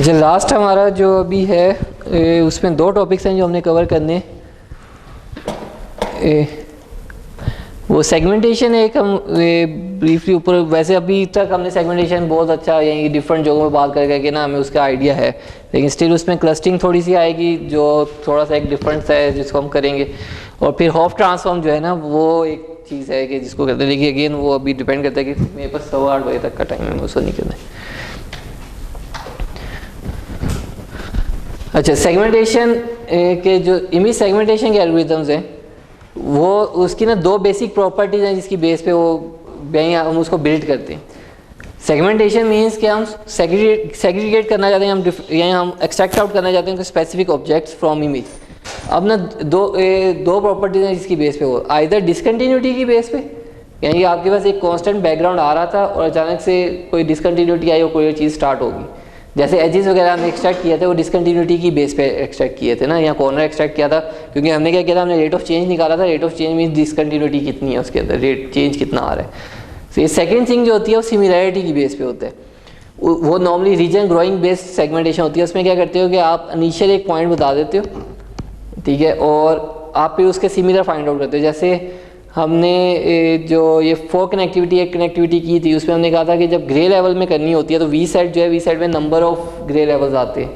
अच्छा, लास्ट हमारा जो अभी है उसमें दो टॉपिक्स हैं जो हमने कवर करने। वो सेगमेंटेशन एक हम ब्रीफली ऊपर, वैसे अभी तक हमने सेगमेंटेशन बहुत अच्छा यही डिफरेंट जगहों में बात करके ना हमें उसका आइडिया है, लेकिन स्टिल उसमें क्लस्टरिंग थोड़ी सी आएगी जो थोड़ा सा एक डिफरेंस है जिसको हम करेंगे। और फिर हॉफ ट्रांसफॉर्म जो है ना वो एक चीज़ है कि जिसको कहते हैं, लेकिन अगेन वो अभी डिपेंड करता है कि मेरे पास 8:15 बजे तक का टाइम है, उसको नहीं करना है। अच्छा, सेगमेंटेशन के जो इमेज सेगमेंटेशन के एल्गोरिथम्स हैं वो उसकी ना दो बेसिक प्रॉपर्टीज़ हैं जिसकी बेस पे हम उसको बिल्ड करते हैं। सेगमेंटेशन मीन्स कि हम सेग्रीगेट करना चाहते हैं, हम एक्सट्रैक्ट आउट करना चाहते हैं स्पेसिफिक ऑब्जेक्ट्स फ्रॉम इमेज। अब ना दो प्रॉपर्टीज़ हैं जिसकी बेस पे वो आइदर डिसकंटिन्यूटी की बेस पे, यानी कि आपके पास एक कांस्टेंट बैकग्राउंड आ रहा था और अचानक से कोई डिसकंटिन्यूटी आई और कोई चीज़ स्टार्ट होगी, जैसे एजेस वगैरह हमने एक्सट्रैक्ट किए थे वो डिसकंटिन्यूटी की बेस पे एक्सट्रैक्ट किए थे ना, यहाँ कॉर्नर एक्सट्रैक्ट किया था क्योंकि हमने क्या किया था, हमने रेट ऑफ चेंज निकाला था। Rate of change means discontinuity कितनी है उसके अंदर, रेट चेंज कितना आ रहा है। तो ये सेकंड थिंग जो होती है वो सिमिलैरिटी की बेस पे होता है। वो normally region growing based segmentation होती है। उसमें क्या करते हो कि आप इनिशियल एक पॉइंट बता देते हो, ठीक है, और आप फिर उसके सिमिलर फाइंड आउट करते हो। जैसे हमने जो ये फोर कनेक्टिविटी की थी उसमें हमने कहा था कि जब ग्रे लेवल में करनी होती है तो वी सेट जो है, वी सेट में नंबर ऑफ ग्रे लेवल्स आते हैं।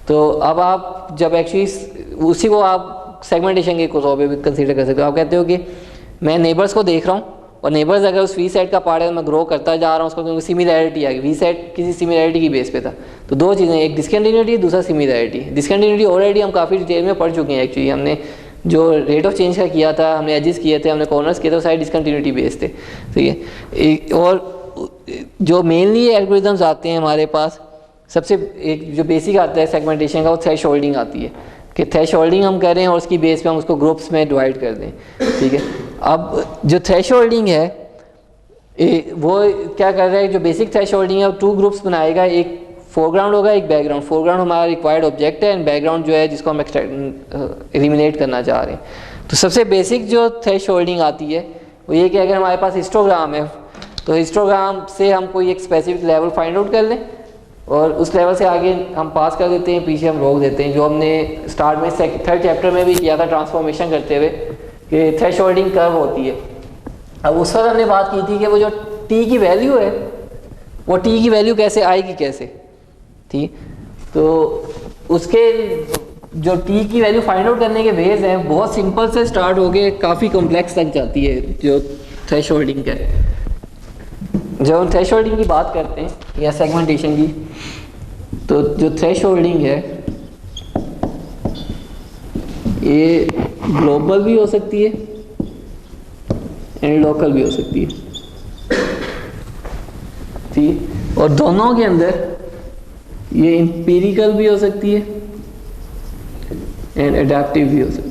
तो अब आप जब एक्चुअली उसी को आप सेगमेंटेशन के तौर पे भी कंसीडर कर सकते हो। आप कहते हो कि मैं नेबर्स को देख रहा हूँ और नेबर्स अगर उस वी सेट का पार्ट है तो मैं ग्रो करता जा रहा हूँ उसको, क्योंकि सिमिलैरिटी आ गई। वी सेट किसी सिमिलैरिटी की बेस पे था। तो दो चीज़ें, एक डिसकंटिन्यूटी, दूसरा सिमिलैरिटी। डिसकंटिन्यूटी ऑलरेडी हम काफ़ी डिटेल में पढ़ चुके हैं। एक्चुअली हमने जो रेट ऑफ चेंज का किया था, हमने एजेस किए थे, हमने कॉर्नर्स किए थे, वो सारे डिसकंटिन्यूटी बेस्ड थे, ठीक है। और जो मेनली एल्गोरिथम्स आते हैं हमारे पास, सबसे एक जो बेसिक आता है सेगमेंटेशन का वो थ्रेशोल्डिंग आती है कि थ्रेशोल्डिंग हम कर रहे हैं और उसकी बेस पे हम उसको ग्रुप्स में डिवाइड कर दें, ठीक है। अब जो थ्रेशोल्डिंग है वो क्या कर रहा है, जो बेसिक थ्रेशोल्डिंग है वो 2 ग्रुप्स बनाएगा, एक फोरग्राउंड होगा, एक बैकग्राउंड। फोरग्राउंड हमारा रिक्वायर्ड ऑब्जेक्ट है एंड बैकग्राउंड जो है जिसको हम एलिमिनेट करना चाह रहे हैं। तो सबसे बेसिक जो थ्रेशोल्डिंग आती है वो ये कि अगर हमारे पास हिस्टोग्राम है तो हिस्टोग्राम से हम कोई एक स्पेसिफिक लेवल फाइंड आउट कर लें और उस लेवल से आगे हम पास कर देते हैं, पीछे हम रोक देते हैं। जो हमने स्टार्ट में 3rd चैप्टर में भी किया था ट्रांसफॉर्मेशन करते हुए कि थ्रेशोल्डिंग कर्व होती है। अब उस वक्त हमने बात की थी कि वो जो टी की वैल्यू है वो टी की वैल्यू कैसे आएगी, कैसे, ठीक। तो उसके जो टी की वैल्यू फाइंड आउट करने के वेज हैं, बहुत सिंपल से स्टार्ट होके काफ़ी कॉम्प्लेक्स तक जाती है जो थ्रेशोल्डिंग का है। जब हम थ्रेशोल्डिंग की बात करते हैं या सेगमेंटेशन की, तो जो थ्रेशोल्डिंग है ये ग्लोबल भी हो सकती है एंड लोकल भी हो सकती है, ठीक। और दोनों के अंदर ये एम्पिरिकल भी हो सकती है एंड एडेप्टिव भी हो सकती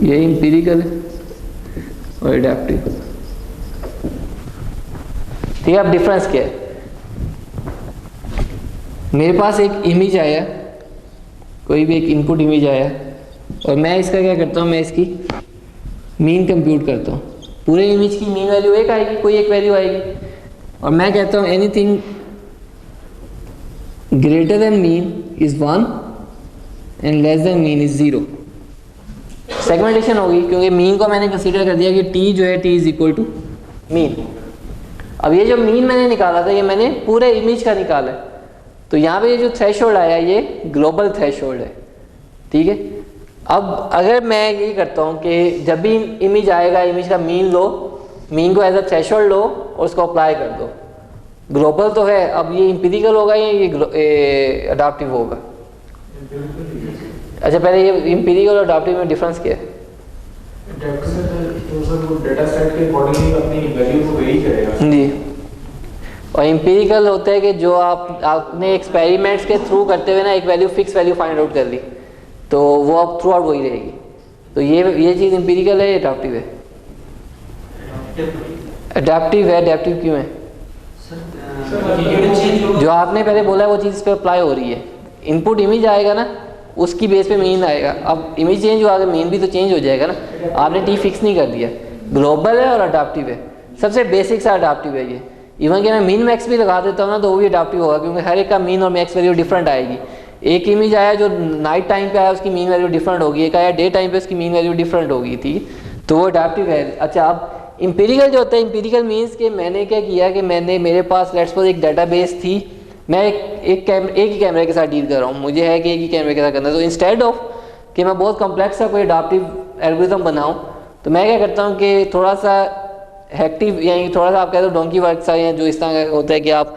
है। ये एम्पिरिकल है और एडेप्टिव, ठीक है। अब डिफरेंस क्या है, मेरे पास एक इमेज आया, कोई भी एक इनपुट इमेज आया और मैं इसका क्या करता हूँ, मैं इसकी मीन कंप्यूट करता हूँ। पूरे इमेज की मीन वैल्यू एक आएगी, कोई एक वैल्यू आएगी, और मैं कहता हूँ anything greater than mean is 1 and less than mean is 0। Segmentation होगी क्योंकि मीन को मैंने कंसीडर कर दिया कि टी जो है T is equal to mean. अब ये जो मीन मैंने निकाला था ये मैंने पूरे इमेज का निकाला है, तो यहाँ पे ये जो थ्रेशोल्ड आया ये ग्लोबल थ्रेशोल्ड है, ठीक है। अब अगर मैं ये करता हूँ कि जब भी इमेज आएगा, इमेज का मीन लो, मीन को एज अ थ्रेशोल्ड लो और उसको अप्लाई कर दो। ग्लोबल तो है, अब ये एम्पिरिकल होगा या ये अडाप्टिव होगा? अच्छा, पहले ये एम्पिरिकल और अडाप्टिव में डिफरेंस क्या है? जी, और एम्पिरिकल होता है कि जो आपने एक्सपेरिमेंट्स के थ्रू करते हुए ना एक value, fix value find out कर ली तो वो अब थ्रू आउट वही रहेगी। तो ये चीज़ एम्पिरिकल है, अडाप्टिव है? अडाप्टिव है। अडाप्टिव क्यों है? जो आपने पहले बोला है वो चीज़ इस पर अप्लाई हो रही है। इनपुट इमेज आएगा ना, उसकी बेस पे मीन आएगा। अब इमेज चेंज हुआ, मीन भी तो चेंज हो जाएगा ना। आपने टी फिक्स नहीं कर दिया। ग्लोबल है और अडाप्टिव है। सबसे बेसिक सा अडाप्टिव है ये इवन कि मैं मीन मैक्स भी लगा देता हूँ ना तो वो भी अडाप्टिव होगा, क्योंकि हर एक का मीन और मैक्स वैल्यू डिफरेंट आएगी। एक इमेज आया जो नाइट टाइम पे आया उसकी मीन वैल्यू डिफरेंट होगी, एक आया डे टाइम पे उसकी मीन वैल्यू डिफरेंट होगी, ठीक है, तो वो अडाप्टिव है। अच्छा, अब इंपीरिकल जो होता है, इंपीरिकल मीन्स कि मैंने क्या किया कि मेरे पास लेट्स सपोज एक डाटाबेस थी, मैं एक ही कैमरे के साथ डील कर रहा हूँ, मुझे है कि एक ही कैमरे के साथ करना है, तो इंस्टेड ऑफ कि मैं बहुत कॉम्प्लेक्स सा कोई अडाप्टिव एल्गोरिथम बनाऊँ, तो मैं क्या करता हूँ कि थोड़ा सा हेक्टिव यानी थोड़ा सा आप कह दो डोंकी वर्क सा, या जो इस तरह का होता है कि आप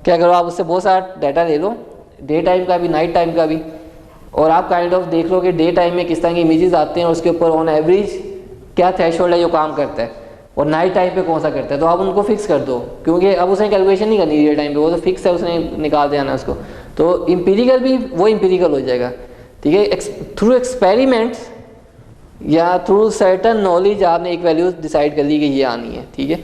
क्या करो, आप उससे बहुत सारा डाटा ले लो, डे टाइम का भी नाइट टाइम का भी, और आप काइंड ऑफ देख लो कि डे टाइम में किस तरह के इमेजेस आते हैं और उसके ऊपर ऑन एवरेज क्या थ्रेशोल्ड है जो काम करता है, और नाइट टाइम पे कौन सा करता है, तो आप उनको फिक्स कर दो, क्योंकि अब उसने कैलकुलेशन नहीं करनी रियल टाइम पे, वो तो फिक्स है, उसने निकाल देना उसको, तो इंपीरिकल भी वो इंपीरिकल हो जाएगा, ठीक है। थ्रू एक्सपेरिमेंट्स या थ्रू सर्टन नॉलेज आपने एक वैल्यू डिसाइड कर ली कि ये आनी है, ठीक है,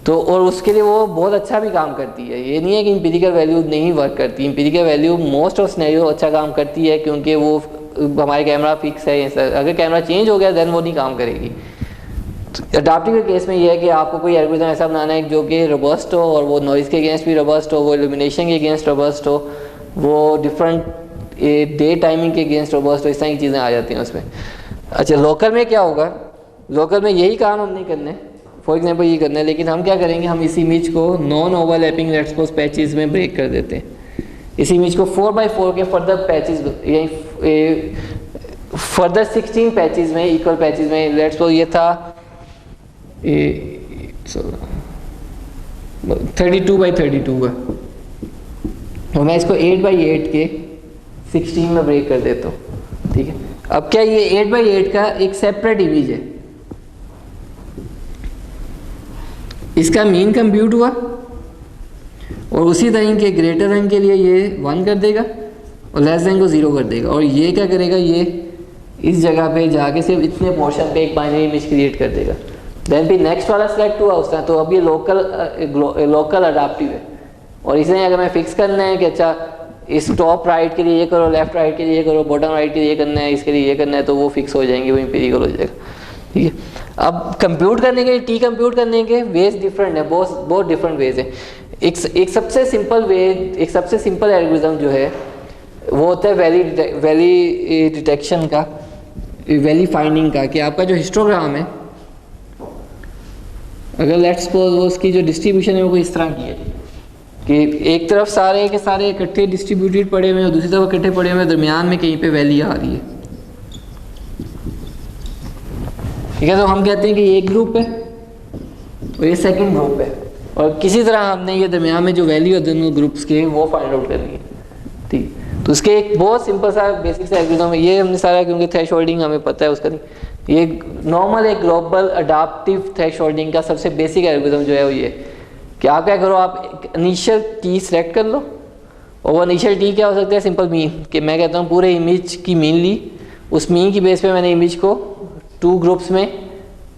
तो और उसके लिए वो बहुत अच्छा भी काम करती है। ये नहीं है कि इंपीरिकल वैल्यू नहीं वर्क करती, empirical value most of scenario अच्छा काम करती है, क्योंकि वो हमारे कैमरा फिक्स है, अगर कैमरा चेंज हो गया देन वो नहीं काम करेगी। अडाप्टिव के केस में ये है कि आपको कोई एल्गोरिथम ऐसा बनाना है जो कि रोबस्ट हो, और वो नॉइज़ के अगेंस्ट भी रोबस्ट हो, वो इल्यूमिनेशन के अगेंस्ट रोबस्ट हो, वो डिफरेंट डे टाइमिंग के अगेंस्ट रोबस्ट हो, इस तरह की चीज़ें आ जाती हैं उसमें। अच्छा, लोकल में क्या होगा, लोकल में यही काम हम नहीं करने, फॉर एग्जांपल ये करना है, लेकिन हम क्या करेंगे, हम इस इमेज को non overlapping let's suppose patches में ब्रेक कर देते हैं, इस इमेज को 4x4 के फर्दर पैचेस यानी फर्दर 16 पैचेस में, इक्वल पैचेस में, लेट्स सपोज ये था 32x32 का, और मैं इसको 8x8 के 16 में ब्रेक कर देता हूँ, ठीक है। अब क्या ये 8x8 का एक सेपरेट इमेज है, इसका मीन कंप्यूट हुआ, और उसी तरह के ग्रेटर देन के लिए ये 1 कर देगा और लेस देन को 0 कर देगा, और ये क्या करेगा, ये इस जगह पे जाके सिर्फ इतने पोर्शन पे एक बाइनरी इमेज क्रिएट कर देगा। देन भी नेक्स्ट वाला सेलेक्ट हुआ उसका, तो अब ये लोकल अडाप्टिव है, और इसमें अगर मैं फिक्स करना है कि अच्छा इस टॉप राइट के लिए ये करो, लेफ्ट राइट के लिए ये करो, बॉटम राइट के लिए ये करना है, इसके लिए ये करना है, तो वो फिक्स हो जाएंगे, वो इंपीरिकल हो जाएगा, ठीक है। अब कंप्यूट करने के टी कंप्यूट करने के वेज डिफरेंट है, बहुत डिफरेंट वेज है। एक सबसे सिंपल वे, एक सबसे सिंपल एल्गोरिथम जो है वो होता है वैली डिटेक्शन का, वैली फाइंडिंग का, कि आपका जो हिस्टोग्राम है, अगर लेट्स सपोज वो उसकी जो डिस्ट्रीब्यूशन है वो इस तरह की है कि एक तरफ सारे के सारे इकट्ठे डिस्ट्रीब्यूटेड पड़े हुए हैं और दूसरी तरफ इकट्ठे पड़े हुए हैं, दरमियान में कहीं पे वैली आ रही है, ठीक है। तो हम कहते हैं कि ये एक ग्रुप है और ये सेकंड ग्रुप है, और किसी तरह हमने ये दरमियान में जो वैल्यू है दोनों ग्रुप्स के वो फाइंड आउट करनी है, ठीक। तो उसके एक बहुत सिंपल सा बेसिक सा एल्गोरिथम है, ये हमने सारा, क्योंकि थ्रेशोल्डिंग हमें पता है उसका नहीं, ये नॉर्मल एक ग्लोबल अडाप्टिव थ्रेशोल्डिंग का सबसे बेसिक एल्गोरिथम जो है वो ये कि आप क्या करो, आप इनिशियल टी सेलेक्ट कर लो, और वो इनिशियल टी क्या हो सकता है, सिंपल मीन, कि मैं कहता हूँ पूरे इमेज की मीन ली, उस मीन की बेस पे मैंने इमेज को 2 ग्रुप्स में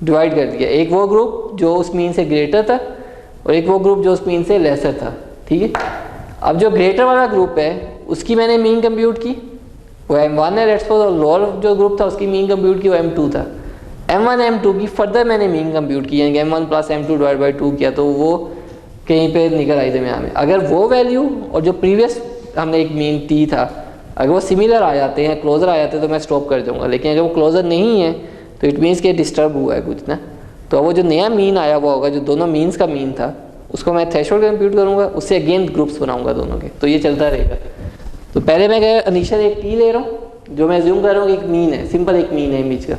डिवाइड कर दिया, एक वो ग्रुप जो उस मीन से ग्रेटर था और एक वो ग्रुप जो उस मीन से लेसर था, ठीक है। अब जो ग्रेटर वाला ग्रुप है उसकी मैंने मीन कंप्यूट की, वो M1 है लेट्स सपोज, और लोअर जो ग्रुप था उसकी मीन कंप्यूट की वो M2 था, M1 M2 की फर्दर मैंने मीन कंप्यूट की, यानी M1 plus M2 divide by 2 किया, तो वो कहीं पे निकल आई दरमियान में। अगर वो वैल्यू और जो प्रीवियस हमने एक मीन T था अगर वो सिमिलर आ जाते हैं, क्लोजर आ जाते हैं, तो मैं स्टॉप कर दूँगा, लेकिन अगर वो क्लोजर नहीं है तो इट मीन्स कि डिस्टर्ब हुआ है कुछ ना, तो वो जो नया मीन आया हुआ होगा, जो दोनों मीन्स का मीन था, उसको मैं थ्रेशोल्ड कंप्यूट करूँगा, उससे अगेन ग्रुप्स बनाऊँगा दोनों के, तो ये चलता रहेगा। तो पहले मैं इनिशियल एक टी ले रहा हूँ जो मैं ज्यूम कर रहा हूँ एक मीन है, सिंपल एक मीन है इमेज का,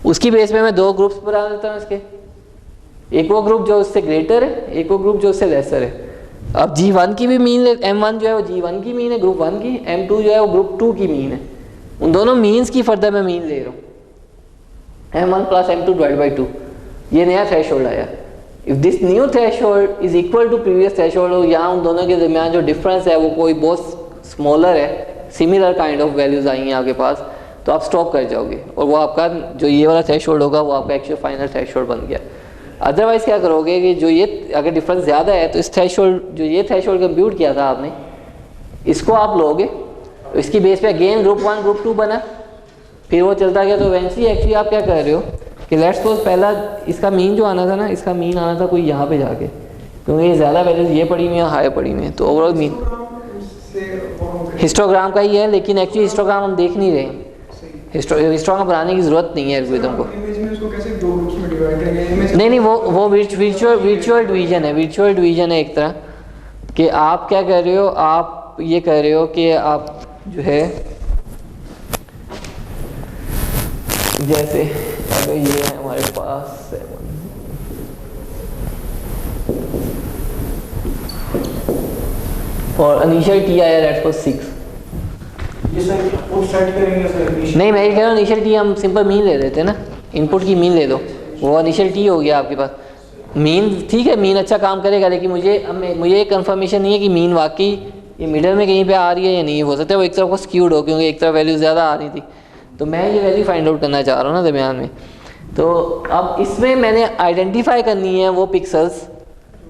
उसकी बेस पे मैं 2 ग्रुप्स बना देता हूँ इसके, एक वो ग्रुप जो उससे ग्रेटर है, एक वो ग्रुप जो उससे लेसर है। अब G1 की भी मीन M1 जो है वो G1 की मीन है ग्रुप 1 की, M2 जो है वो ग्रुप 2 की मीन है, उन दोनों मीन्स की फर्दर मैं मीन ले रहा हूँ, M1 plus M2 divide by 2, ये नया थ्रेशोल्ड आया। If this new threshold is equal to previous threshold, हो यहाँ उन दोनों के दरमियान जो डिफरेंस है वो कोई बहुत स्मॉलर है, सिमिलर काइंड ऑफ वैल्यूज आई हैं आपके पास, तो आप स्टॉप कर जाओगे और वो आपका जो ये वाला थ्रेशोल्ड होगा वो आपका एक्चुअल फाइनल थ्रेशोल्ड बन गया। अदरवाइज क्या करोगे कि जो ये अगर डिफरेंस ज़्यादा है तो इस थ्रेशोल्ड जो ये थ्रेशोल्ड कंप्यूट किया था आपने, इसको आप लोगे तो इसकी बेस पे अगेन ग्रुप 1 ग्रुप 2 बना, फिर वो चलता गया। तो इवेंचुअली एक्चुअली आप क्या कर रहे हो कि लेट्स सपोज पहला इसका मीन जो आना था ना, इसका मीन आना था कोई यहाँ पे जाके, क्योंकि ये ज़्यादा वैल्यूज ये पड़ी हुई है, हाई पड़ी हुई है, तो ओवरऑल मीन हिस्टोग्राम का ही है, लेकिन एक्चुअली हिस्टोग्राम हम देख नहीं रहे। हिस्टोग्राम बनाने की ज़रूरत नहीं है एल्गोरिथम को। नहीं, वो वर्चुअल डिवीजन है, वर्चुअल डिवीजन है एक तरह कि आप क्या कर रहे हो, आप ये कर रहे हो कि आप जो है जैसे अगर ये है हमारे पास 7 और इनिशियल टी आया लेट्स सपोज 6, नहीं मैं ये कह रहा हूँ इनिशियल टी हम सिंपल मीन ले लेते हैं ना, इनपुट की मीन ले दो, वो इनिशियल टी हो गया आपके पास। मीन ठीक है, मीन अच्छा काम करेगा, लेकिन मुझे एक कंफर्मेशन नहीं है कि मीन वाकई ये मिडल में कहीं पे आ रही है या नहीं। हो सकता है वो एक तरफ को स्क्यूड हो, क्योंकि एक तरफ वैल्यू ज़्यादा आ रही थी, तो मैं ये वैल्यू फाइंड आउट करना चाह रहा हूँ ना दरमियान में। तो अब इसमें मैंने आइडेंटिफाई करनी है वो पिक्सल्स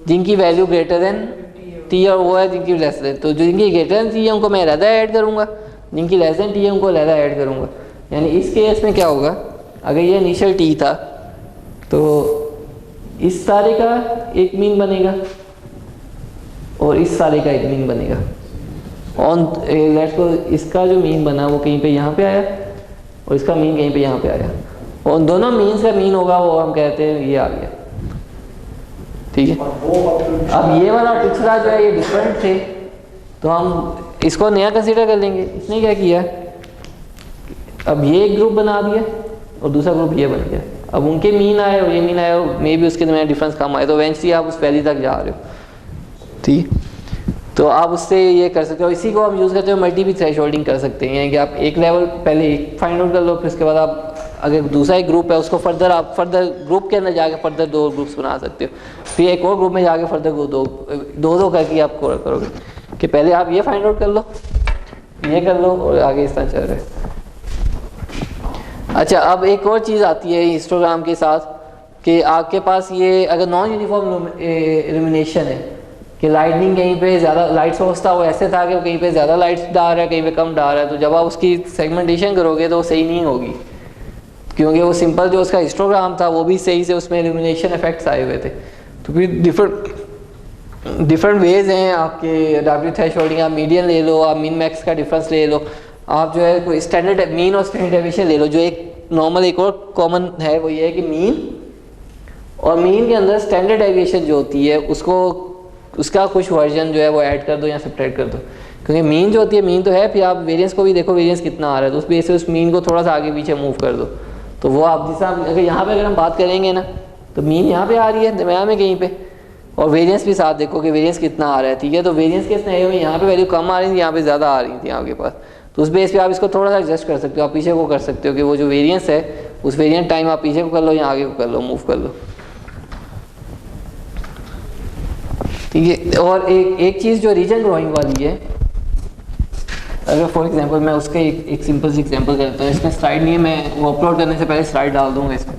जिनकी वैल्यू ग्रेटर देन टी और वो है जिनकी लेस देन, तो जिनकी ग्रेटर देन टी है उनको मैं अलहदा ऐड करूँगा, जिनकी लेस देन टी है उनको अलहदा ऐड करूँगा। यानी इस केस में क्या होगा, अगर ये इनिशियल टी था तो इस सारे का एक मीन बनेगा और इस सारे का एक मीन बनेगा। ऑन लेट्स को इसका जो मीन बना वो कहीं पे यहाँ पे आया और इसका मीन कहीं पे यहाँ पे आया, और उन दोनों मीन्स का मीन होगा वो हम कहते हैं ये आ गया, ठीक है। अब ये वाला पिछला जो है ये डिफरेंट थे, तो हम इसको नया कंसीडर कर लेंगे। इसने क्या किया, अब ये एक ग्रुप बना दिया और दूसरा ग्रुप ये बन गया। अब उनके मीन आए और ये मीन आए और मे भी उसके दरमियान डिफरेंस कम आए, तो इवेंचुअली आप उस वैल्यू तक जा रहे हो, ठीक। तो आप उससे ये कर सकते हो। इसी को हम यूज़ करते हो मल्टीपल थ्रेशोल्डिंग कर सकते हैं, कि आप एक लेवल पहले एक फाइंड आउट कर लो, फिर उसके बाद आप अगर दूसरा एक ग्रुप है उसको फर्दर आप फर्दर ग्रुप के अंदर जाके फर्दर 2 ग्रुप्स बना सकते हो, फिर एक और ग्रुप में जाके फर्दर दो करके आप करोगे कि पहले आप ये फाइंड आउट कर लो, ये कर लो और आगे इस तरह चल रहा है। अच्छा, अब एक और चीज़ आती है हिस्टोग्राम के साथ कि आपके पास ये अगर नॉन यूनिफॉर्म इल्यूमिनेशन है कि लाइटनिंग कहीं पे ज़्यादा लाइट सोर्स था वो ऐसे था कि कहीं पे ज़्यादा लाइट डाल रहा है कहीं पे कम डाल रहा है, तो जब आप उसकी सेगमेंटेशन करोगे तो वो सही नहीं होगी, क्योंकि वो सिंपल जो उसका हिस्टोग्राम था वो भी सही से उसमें इल्यूमिनेशन इफेक्ट्स आए हुए थे। तो फिर डिफरेंट वेज हैं आपके अडैप्टिव थ्रेशोल्डिंग। आप मीडियन ले लो, आप मीन मैक्स का डिफरेंस ले लो, आप जो है कोई स्टैंडर्ड मीन और स्टैंडर्ड डेविएशन ले लो। जो एक नॉर्मल एक और कॉमन है वो ये है कि मीन और मीन के अंदर स्टैंडर्ड डेविएशन जो होती है उसको उसका कुछ वर्जन जो है वो ऐड कर दो या सब्ट्रैक्ट कर दो, क्योंकि मीन जो होती है मीन तो है, फिर आप वेरिएंस को भी देखो वेरिएंस कितना आ रहा है, तो उस बेस से उस मीन को थोड़ा सा आगे पीछे मूव कर दो। तो वो आप जैसा अगर यहाँ पे अगर हम बात करेंगे ना तो मीन यहाँ पे आ रही है दरम्यान में कहीं पे, और वेरिएंस भी साथ देखो कि वेरिएंस कितना आ रहा है, ठीक है। तो वेरिएंस के स्नेह में यहाँ पे वैल्यू कम आ रही थी, यहाँ पे ज़्यादा आ रही थी आपके पास, तो उस बेस पे आप इसको थोड़ा सा एडजस्ट कर सकते हो, आप पीछे को कर सकते हो कि वो जो वेरिएंस है उस वेरिएंट टाइम आप पीछे को कर लो या आगे को कर लो, मूव कर लो, ठीक है। और एक चीज़ जो रीजन ग्रोइंग वाली है, अगर फॉर एग्जांपल मैं उसका एक सिंपल सी एग्जांपल करता हूँ, इसमें स्लाइड नहीं है, मैं वो अपलोड करने से पहले स्लाइड डाल दूँगा इसमें।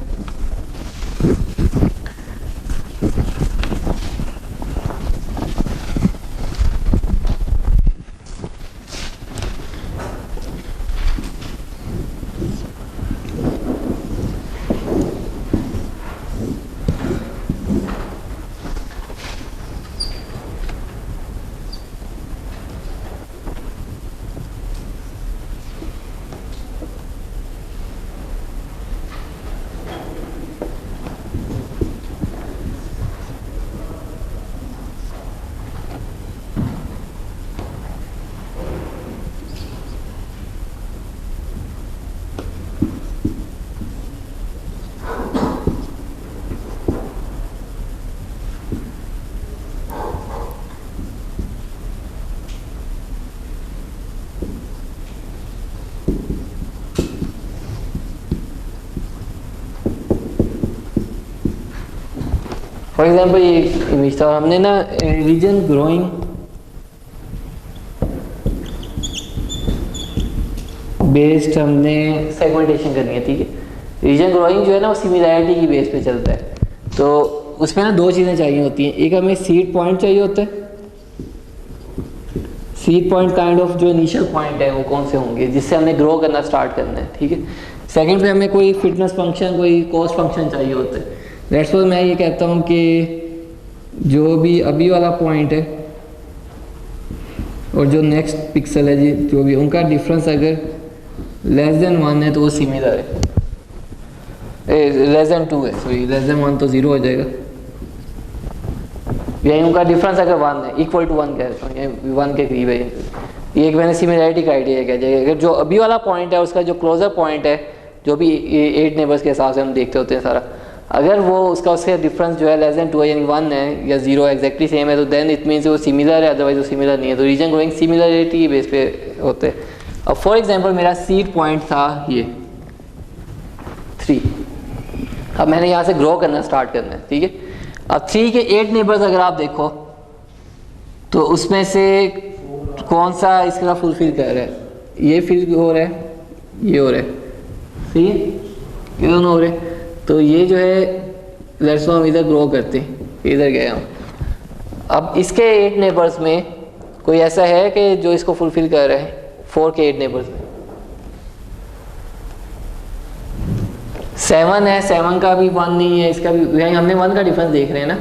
फॉर एग्जाम्पल ये इमेज था, हमने ना रीजन ग्रोइंग बेस्ड हमने सेगमेंटेशन करनी है, ठीक है। रीजन ग्रोइंग जो है ना वो सिमिलैरिटी की बेस पे चलता है, तो उसमें ना 2 चीज़ें चाहिए होती हैं। एक हमें सीड पॉइंट चाहिए होता है, सीड पॉइंट काइंड ऑफ जो इनिशियल पॉइंट है वो कौन से होंगे जिससे हमने ग्रो करना स्टार्ट करना है, ठीक है। सेकंड पे हमें कोई फिटनेस फंक्शन कोई कॉस्ट फंक्शन चाहिए होता है। लेट्स सपोज मैं ये कहता हूँ कि जो भी अभी वाला पॉइंट है और जो नेक्स्ट पिक्सल है जी, जो भी उनका डिफरेंस अगर लेस देन 1 है तो वो सिमिलर है, लेस देन 2 है, सॉरी लेस देन 1 तो 0 हो जाएगा। यानी उनका डिफरेंस अगर 1 है, इक्वल टू 1 कह रहा हूँ, यानी 1 के करीब है, ये एक मैंने सिमिलैरिटी का आइडिया कह जाएगा। अगर जो अभी वाला पॉइंट है उसका जो क्लोजर पॉइंट है, जो भी 8 नेबर्स के हिसाब से हम देखते होते हैं सारा, अगर वो उसका डिफरेंस जो है लेस देन 2 है, यानी 1 है या 0 एक्जैक्टली सेम है, तो देन इट मीन्स वो सिमिलर है, अदरवाइज वो सिमिलर नहीं है। तो रीजन ग्रोइंग सिमिलरिटी के बेस पे होते हैं। अब फॉर एग्जांपल मेरा सीड पॉइंट था ये 3, अब मैंने यहाँ से ग्रो करना स्टार्ट करना है, ठीक है। अब 3 के 8 नेबर्स अगर आप देखो तो उसमें से कौन सा इसका फुलफिल कर रहा है, ये फिल हो रहा है, ये हो रहा है, सही है, ये दोनों हो रहे हैं। तो ये जो है लेट्स हम इधर ग्रो करते हैं, इधर गए हम। अब इसके 8 नेबर्स में कोई ऐसा है कि जो इसको फुलफिल कर रहा है 4 के 8 नेबर्स में? 7 है, 7 का भी 1 नहीं है, इसका भी, यानी हमने 1 का डिफरेंस देख रहे हैं ना,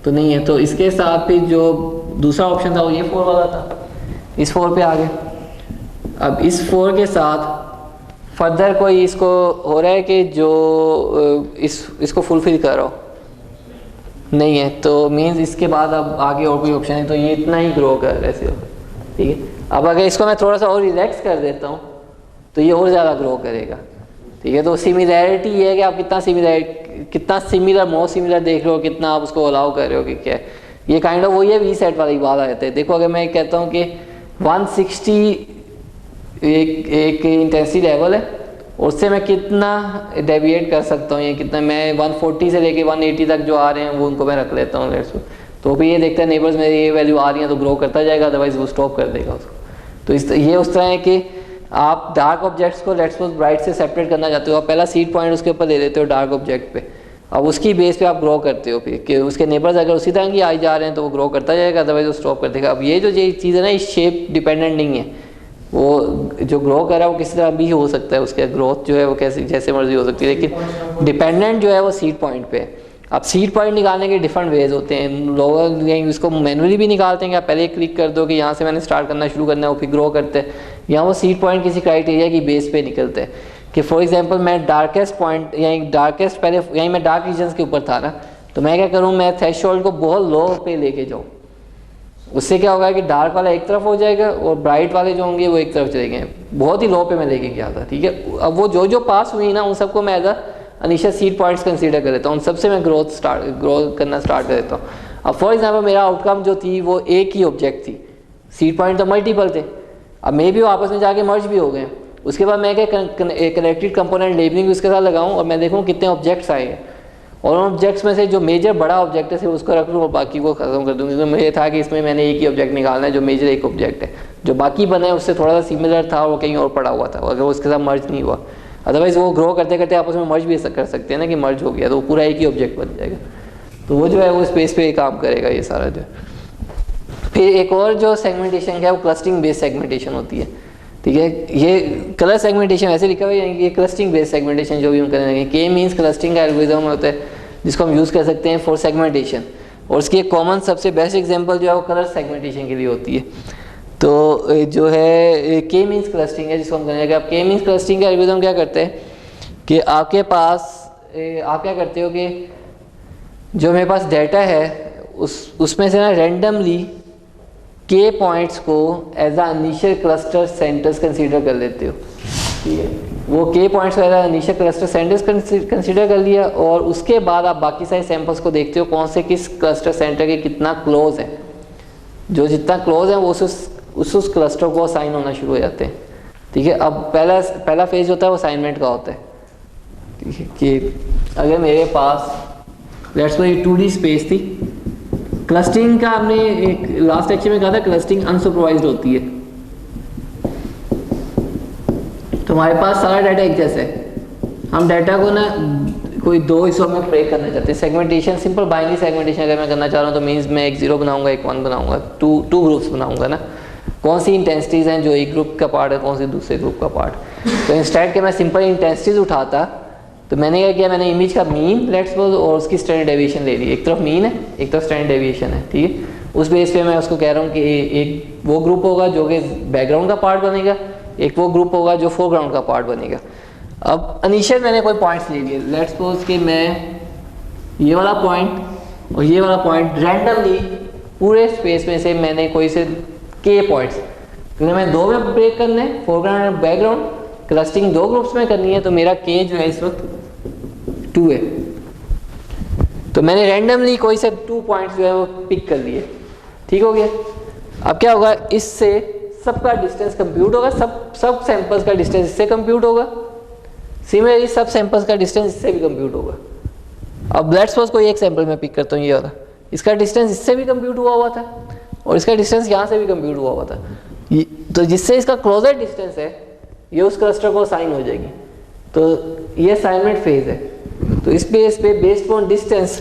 तो नहीं है। तो इसके साथ भी जो दूसरा ऑप्शन था वो ये 4 वाला था, इस 4 पे आ गए। अब इस 4 के साथ फर्दर कोई इसको हो रहा है कि जो इसको फुलफिल कर रहा हो, नहीं है, तो मीन्स इसके बाद अब आगे और कोई ऑप्शन है, तो ये इतना ही ग्रो कर रहा है सिर्फ, ठीक है। अब अगर इसको मैं थोड़ा सा और रिलैक्स कर देता हूँ तो ये और ज़्यादा ग्रो करेगा, ठीक है। तो सिमिलैरिटी ये है कि आप कितना सिमिलर मोस्ट सिमिलर देख रहे हो, कितना आप उसको अलाउ कर रहे हो कि क्या है। ये काइंड ऑफ वही है वी सेट वाली बात आ जाती है। देखो अगर मैं कहता हूँ कि 160 एक इंटेंसिटी लेवल है, उससे मैं कितना डेविएट कर सकता हूँ, ये कितना, मैं 140 से लेके 180 तक जो आ रहे हैं वो उनको मैं रख लेता हूँ लेट्स। तो भी ये देखता है नेबर्स में ये वैल्यू आ रही है तो ग्रो करता जाएगा, अदरवाइज वो स्टॉप कर देगा उसको। तो ये उस तरह है कि आप डार्क ऑब्जेक्ट्स को लेट्स सपोज ब्राइट से सेपरेट करना चाहते हो, आप पहला सीड पॉइंट उसके ऊपर दे देते हो डार्क ऑब्जेक्ट पे, अब उसकी बेस पे आप ग्रो करते हो फिर कि उसके नेबर्स अगर उसी तरह की आई जा रहे हैं तो वो ग्रो करता जाएगा, अदरवाइज वो स्टॉप कर देगा। अब ये जो चीज़ है ना, इस शेप डिपेंडेंट नहीं है, वो जो ग्रो कर रहा है वो किसी तरह भी हो सकता है, उसका ग्रोथ जो है वो कैसे जैसे मर्जी हो सकती है, लेकिन डिपेंडेंट जो है वो सीड पॉइंट पे है। अब सीड पॉइंट निकालने के डिफरेंट वेज होते हैं, लोग इसको मैनुअली भी निकालते हैं कि आप पहले क्लिक कर दो कि यहाँ से मैंने स्टार्ट करना शुरू करना है, वो फिर ग्रो करते हैं, या वो सीड पॉइंट किसी क्राइटेरिया की बेस पे निकलते हैं कि फॉर एग्जांपल मैं डार्केस्ट पॉइंट यानी डार्केस्ट पहले यानी मैं डार्क रीजन्स के ऊपर था ना, तो मैं क्या करूँ, मैं थ्रेशोल्ड को बहुत लो पे लेके जाऊँ, उससे क्या होगा कि डार्क वाला एक तरफ हो जाएगा और ब्राइट वाले जो होंगे वो एक तरफ चले गए, बहुत ही लो पे मैं लेके गया था, ठीक है। अब वो जो पास हुई ना उन सबको मैं as initial seed points consider कर लेता हूँ, उन सबसे मैं ग्रो करना स्टार्ट कर देता हूँ। अब फॉर एग्जांपल मेरा आउटकम जो थी वो एक ही ऑब्जेक्ट थी, सीड पॉइंट तो मल्टीपल थे, अब मे भी वो आपस में जाके मर्ज भी हो गए। उसके बाद मैं क्या कनेक्टेड कंपोनेंट लेबलिंग उसके साथ लगाऊँ और मैं देखूँ कितने ऑब्जेक्ट्स आए हैं, और उन ऑब्जेक्ट्स में से जो मेजर बड़ा ऑब्जेक्ट है सिर्फ उसको रख लूँ और बाकी को खत्म कर दूँगी। तो मुझे था कि इसमें मैंने एक ही ऑब्जेक्ट निकालना है जो मेजर एक ऑब्जेक्ट है, जो बाकी बना है उससे थोड़ा सा सिमिलर था वो कहीं और पड़ा हुआ था, अगर उसके साथ मर्ज नहीं हुआ, अदरवाइज वो ग्रो करते करते आपस में मर्ज भी कर सकते हैं ना कि मर्ज हो गया तो वो पूरा एक ही ऑब्जेक्ट बन जाएगा। तो वो जो है वो स्पेस पे काम करेगा ये सारा जो। फिर एक और जो सेगमेंटेशन है वो क्लस्टरिंग बेस्ड सेगमेंटेशन होती है, ठीक है। ये कलर सेगमेंटेशन ऐसे लिखा हुआ है, ये क्लस्टरिंग बेस्ड सेगमेंटेशन जो भी हम करेंगे, के मीन्स क्लस्टरिंग का एल्गोरिथम होता है जिसको हम यूज़ कर सकते हैं फॉर सेगमेंटेशन, और उसकी एक कॉमन सबसे बेस्ट एग्जांपल जो है वो कलर सेगमेंटेशन के लिए होती है। तो जो है के मीन्स क्लस्टरिंग है जिसको हम करेंगे। अब के मीन्स क्लस्टरिंग का एल्गोरिथम क्या करते हैं कि आपके पास आप क्या करते हो कि जो मेरे पास डाटा है उसमें से ना रेंडमली के पॉइंट्स को as a initial cluster centres consider कर लेते हो, ठीक है। वो के पॉइंट्स को as a initial cluster centres consider कर लिया, और उसके बाद आप बाकी सारे सैंपल्स को देखते हो कौन से किस क्लस्टर सेंटर के कितना क्लोज है, जो जितना क्लोज है वो उस क्लस्टर को असाइन होना शुरू हो जाते हैं, ठीक है। अब पहला फेज होता है वो असाइनमेंट का होता है, ठीक है, कि अगर मेरे पास लेट्स सपोज 2D स्पेस थी, क्लस्टरिंग का हमने एक लास्ट लेक्चर में कहा था क्लस्टरिंग अनसुपरवाइज्ड होती है। तो हमारे पास सारा डाटा एक जैसा है, हम डाटा को ना कोई दो हिस्सों में ब्रेक करना चाहते हैं। सेगमेंटेशन सिंपल बाइनरी सेगमेंटेशन अगर मैं करना चाह रहा हूँ तो मीन्स मैं एक 0 बनाऊंगा एक 1 बनाऊंगा, टू ग्रुप्स बनाऊंगा ना, कौन सी इंटेंसिटीज़ हैं जो एक ग्रुप का पार्ट है, कौन सी दूसरे ग्रुप का पार्ट। तो इंस्टेड के मैं सिंपल इंटेंसिटीज़ उठाता तो मैंने क्या किया, मैंने इमेज का मीन लेट्स सपोज और उसकी स्टैंडर्ड डेविएशन ले ली। एक तरफ मीन है, एक तरफ स्टैंडर्ड डेविएशन है, ठीक है। उस बेस पे मैं उसको कह रहा हूँ कि एक वो ग्रुप होगा जो कि बैकग्राउंड का पार्ट बनेगा, एक वो ग्रुप होगा जो फोरग्राउंड का पार्ट बनेगा। अब इनिशियल मैंने कोई पॉइंट्स ले लिए, लेट्स सपोज कि मैं ये वाला पॉइंट और ये वाला पॉइंट रैंडमली पूरे स्पेस में से मैंने कोई से के पॉइंट्स, क्योंकि मैं दो में ब्रेक करना है, फोरग्राउंड और बैकग्राउंड, क्लस्टरिंग दो ग्रुप्स में करनी है, तो मेरा के जो है इस वक्त 2 है। तो मैंने रैंडमली कोई से 2 पॉइंट्स जो है वो पिक कर लिए, ठीक हो गया। अब क्या होगा, इससे सबका डिस्टेंस कंप्यूट होगा, सब सैंपल्स का डिस्टेंस इससे कंप्यूट होगा, सिमिलरली सब सैंपल्स का डिस्टेंस इससे भी कंप्यूट होगा। अब लेट्स सपोज कोई एक सैंपल मैं पिक करता हूँ, ये वाला, इसका डिस्टेंस इससे भी कंप्यूट हुआ था और इसका डिस्टेंस यहाँ से भी कंप्यूट हुआ था, तो जिससे इसका क्लोजर डिस्टेंस है ये उस क्लस्टर को असाइन हो जाएगी। तो ये असाइनमेंट फेज है। तो इस बेस पे based on distance,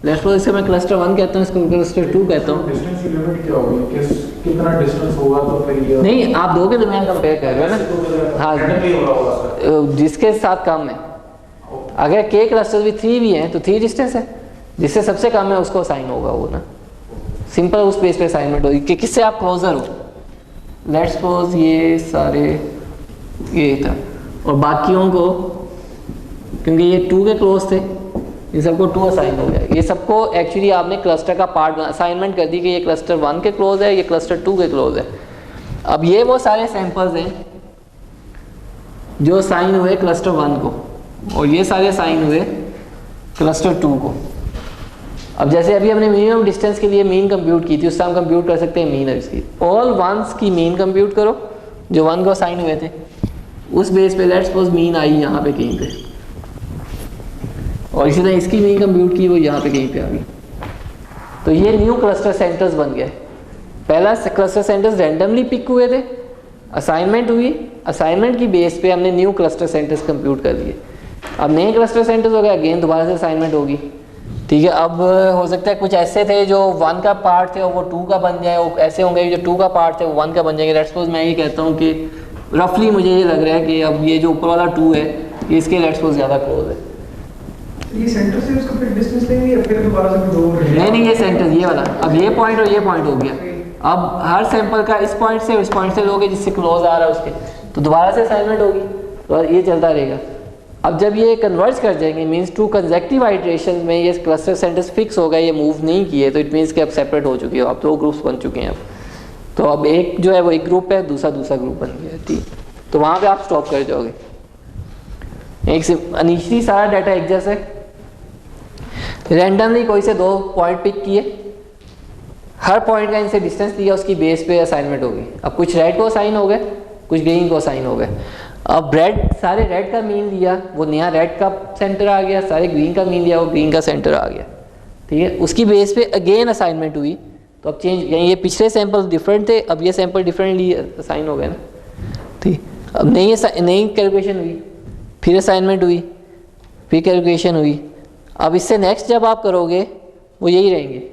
let's suppose इसे मैं क्लस्टर 1 कहता हूँ, इसको क्लस्टर 2 कहता हूँ। डिस्टेंस की लिमिट क्या होगी, कितना डिस्टेंस होगा तो फिर ये नहीं, आप दो के दरमियान कंपेयर कर रहे हो ना, हाँ, जिसके साथ कम है। अगर के क्लस्टर भी 3 भी हैं तो 3 डिस्टेंस है, जिससे सबसे कम है उसको असाइन होगा वो ना, सिंपल उस बेस पे असाइनमेंट होगी कि किससे आप क्लोजर हो। लेट्स सपोज ये सारे ये था और बाकियों को, क्योंकि ये 2 के क्लोज थे, ये सबको 2 असाइन हो गया। ये सबको एक्चुअली आपने क्लस्टर का पार्ट असाइनमेंट कर दी कि ये क्लस्टर 1 के क्लोज है, ये क्लस्टर 2 के क्लोज है। अब ये वो सारे सैंपल्स हैं जो असाइन हुए क्लस्टर 1 को और ये सारे असाइन हुए क्लस्टर 2 को। अब जैसे अभी हमने मिनिमम डिस्टेंस के लिए मीन कंप्यूट की थी, उससे हम कंप्यूट कर सकते हैं मीन इसकी। ऑल वंस की मीन कंप्यूट करो जो 1 को असाइन हुए थे, उस बेस पे लेट्स सपोज मीन आई यहाँ पे कहीं पे, और इसी तरह इसकी मीन कंप्यूट की वो यहाँ पे कहीं पे आ गई। तो ये न्यू क्लस्टर सेंटर्स बन गए। पहला क्लस्टर सेंटर्स रैंडमली पिक हुए थे, असाइनमेंट हुई, असाइनमेंट की बेस पे हमने न्यू क्लस्टर सेंटर्स कंप्यूट कर लिए। अब नए क्लस्टर सेंटर्स हो गए, अगेन दोबारा से असाइनमेंट होगी, ठीक है। अब हो सकता है कुछ ऐसे थे जो 1 का पार्ट थे और वो 2 का बन जाए, वो ऐसे होंगे जो 2 का पार्ट थे वो 1 का बन जाएंगे। लेट्स सपोज मैं ये कहता हूँ कि रफली मुझे ये लग रहा है कि अब ये जो ऊपर वाला 2 है ये इसके लेट्स सपोज ज़्यादा क्लोज है। ये सेंटर से उसका फिर डिस्टेंस लेंगे या फिर दोबारा से दो? नहीं, ये सेंटर ये वाला, अब ये पॉइंट और ये पॉइंट हो गया। अब हर सैंपल का इस पॉइंट से उस पॉइंट से लोगे जिससे क्लोज आ रहा है उसके, तो दोबारा से असाइनमेंट होगी, तो ये चलता रहेगा। अब जब ये कन्वर्ज कर जाएंगे, मींस 2 कंसेक्टिव आइटरेशन में ये क्लस्टर सेंटर्स फिक्स हो गए, ये मूव नहीं किए, तो इट मीन्स कि अब सेपरेट हो चुकी है, अब 2 ग्रुप्स बन चुके हैं। अब तो अब एक जो है वो एक ग्रुप है, दूसरा ग्रुप बन गया, ठीक। तो वहाँ पे आप स्टॉप कर जाओगे। एक से इनिशियली सारा डाटा एक जैसा है, रैंडमली कोई से 2 पॉइंट पिक किए, हर पॉइंट का इनसे डिस्टेंस लिया, उसकी बेस पे असाइनमेंट होगी। अब कुछ रेड को असाइन हो गए, कुछ ग्रीन को असाइन हो गए। अब सारे रेड का मीन लिया, वो नया रेड का सेंटर आ गया, सारे ग्रीन का मीन लिया, वो ग्रीन का सेंटर आ गया, ठीक है। उसकी बेस पे अगेन असाइनमेंट हुई, तो अब चेंज, यानी ये पिछले सैंपल डिफरेंट थे, अब ये सैंपल डिफरेंटली असाइन हो गए ना, ठीक। अब नई कैलकुलेशन हुई, फिर असाइनमेंट हुई, फिर कैलकुलेशन हुई। अब इससे नेक्स्ट जब आप करोगे वो यही रहेंगे।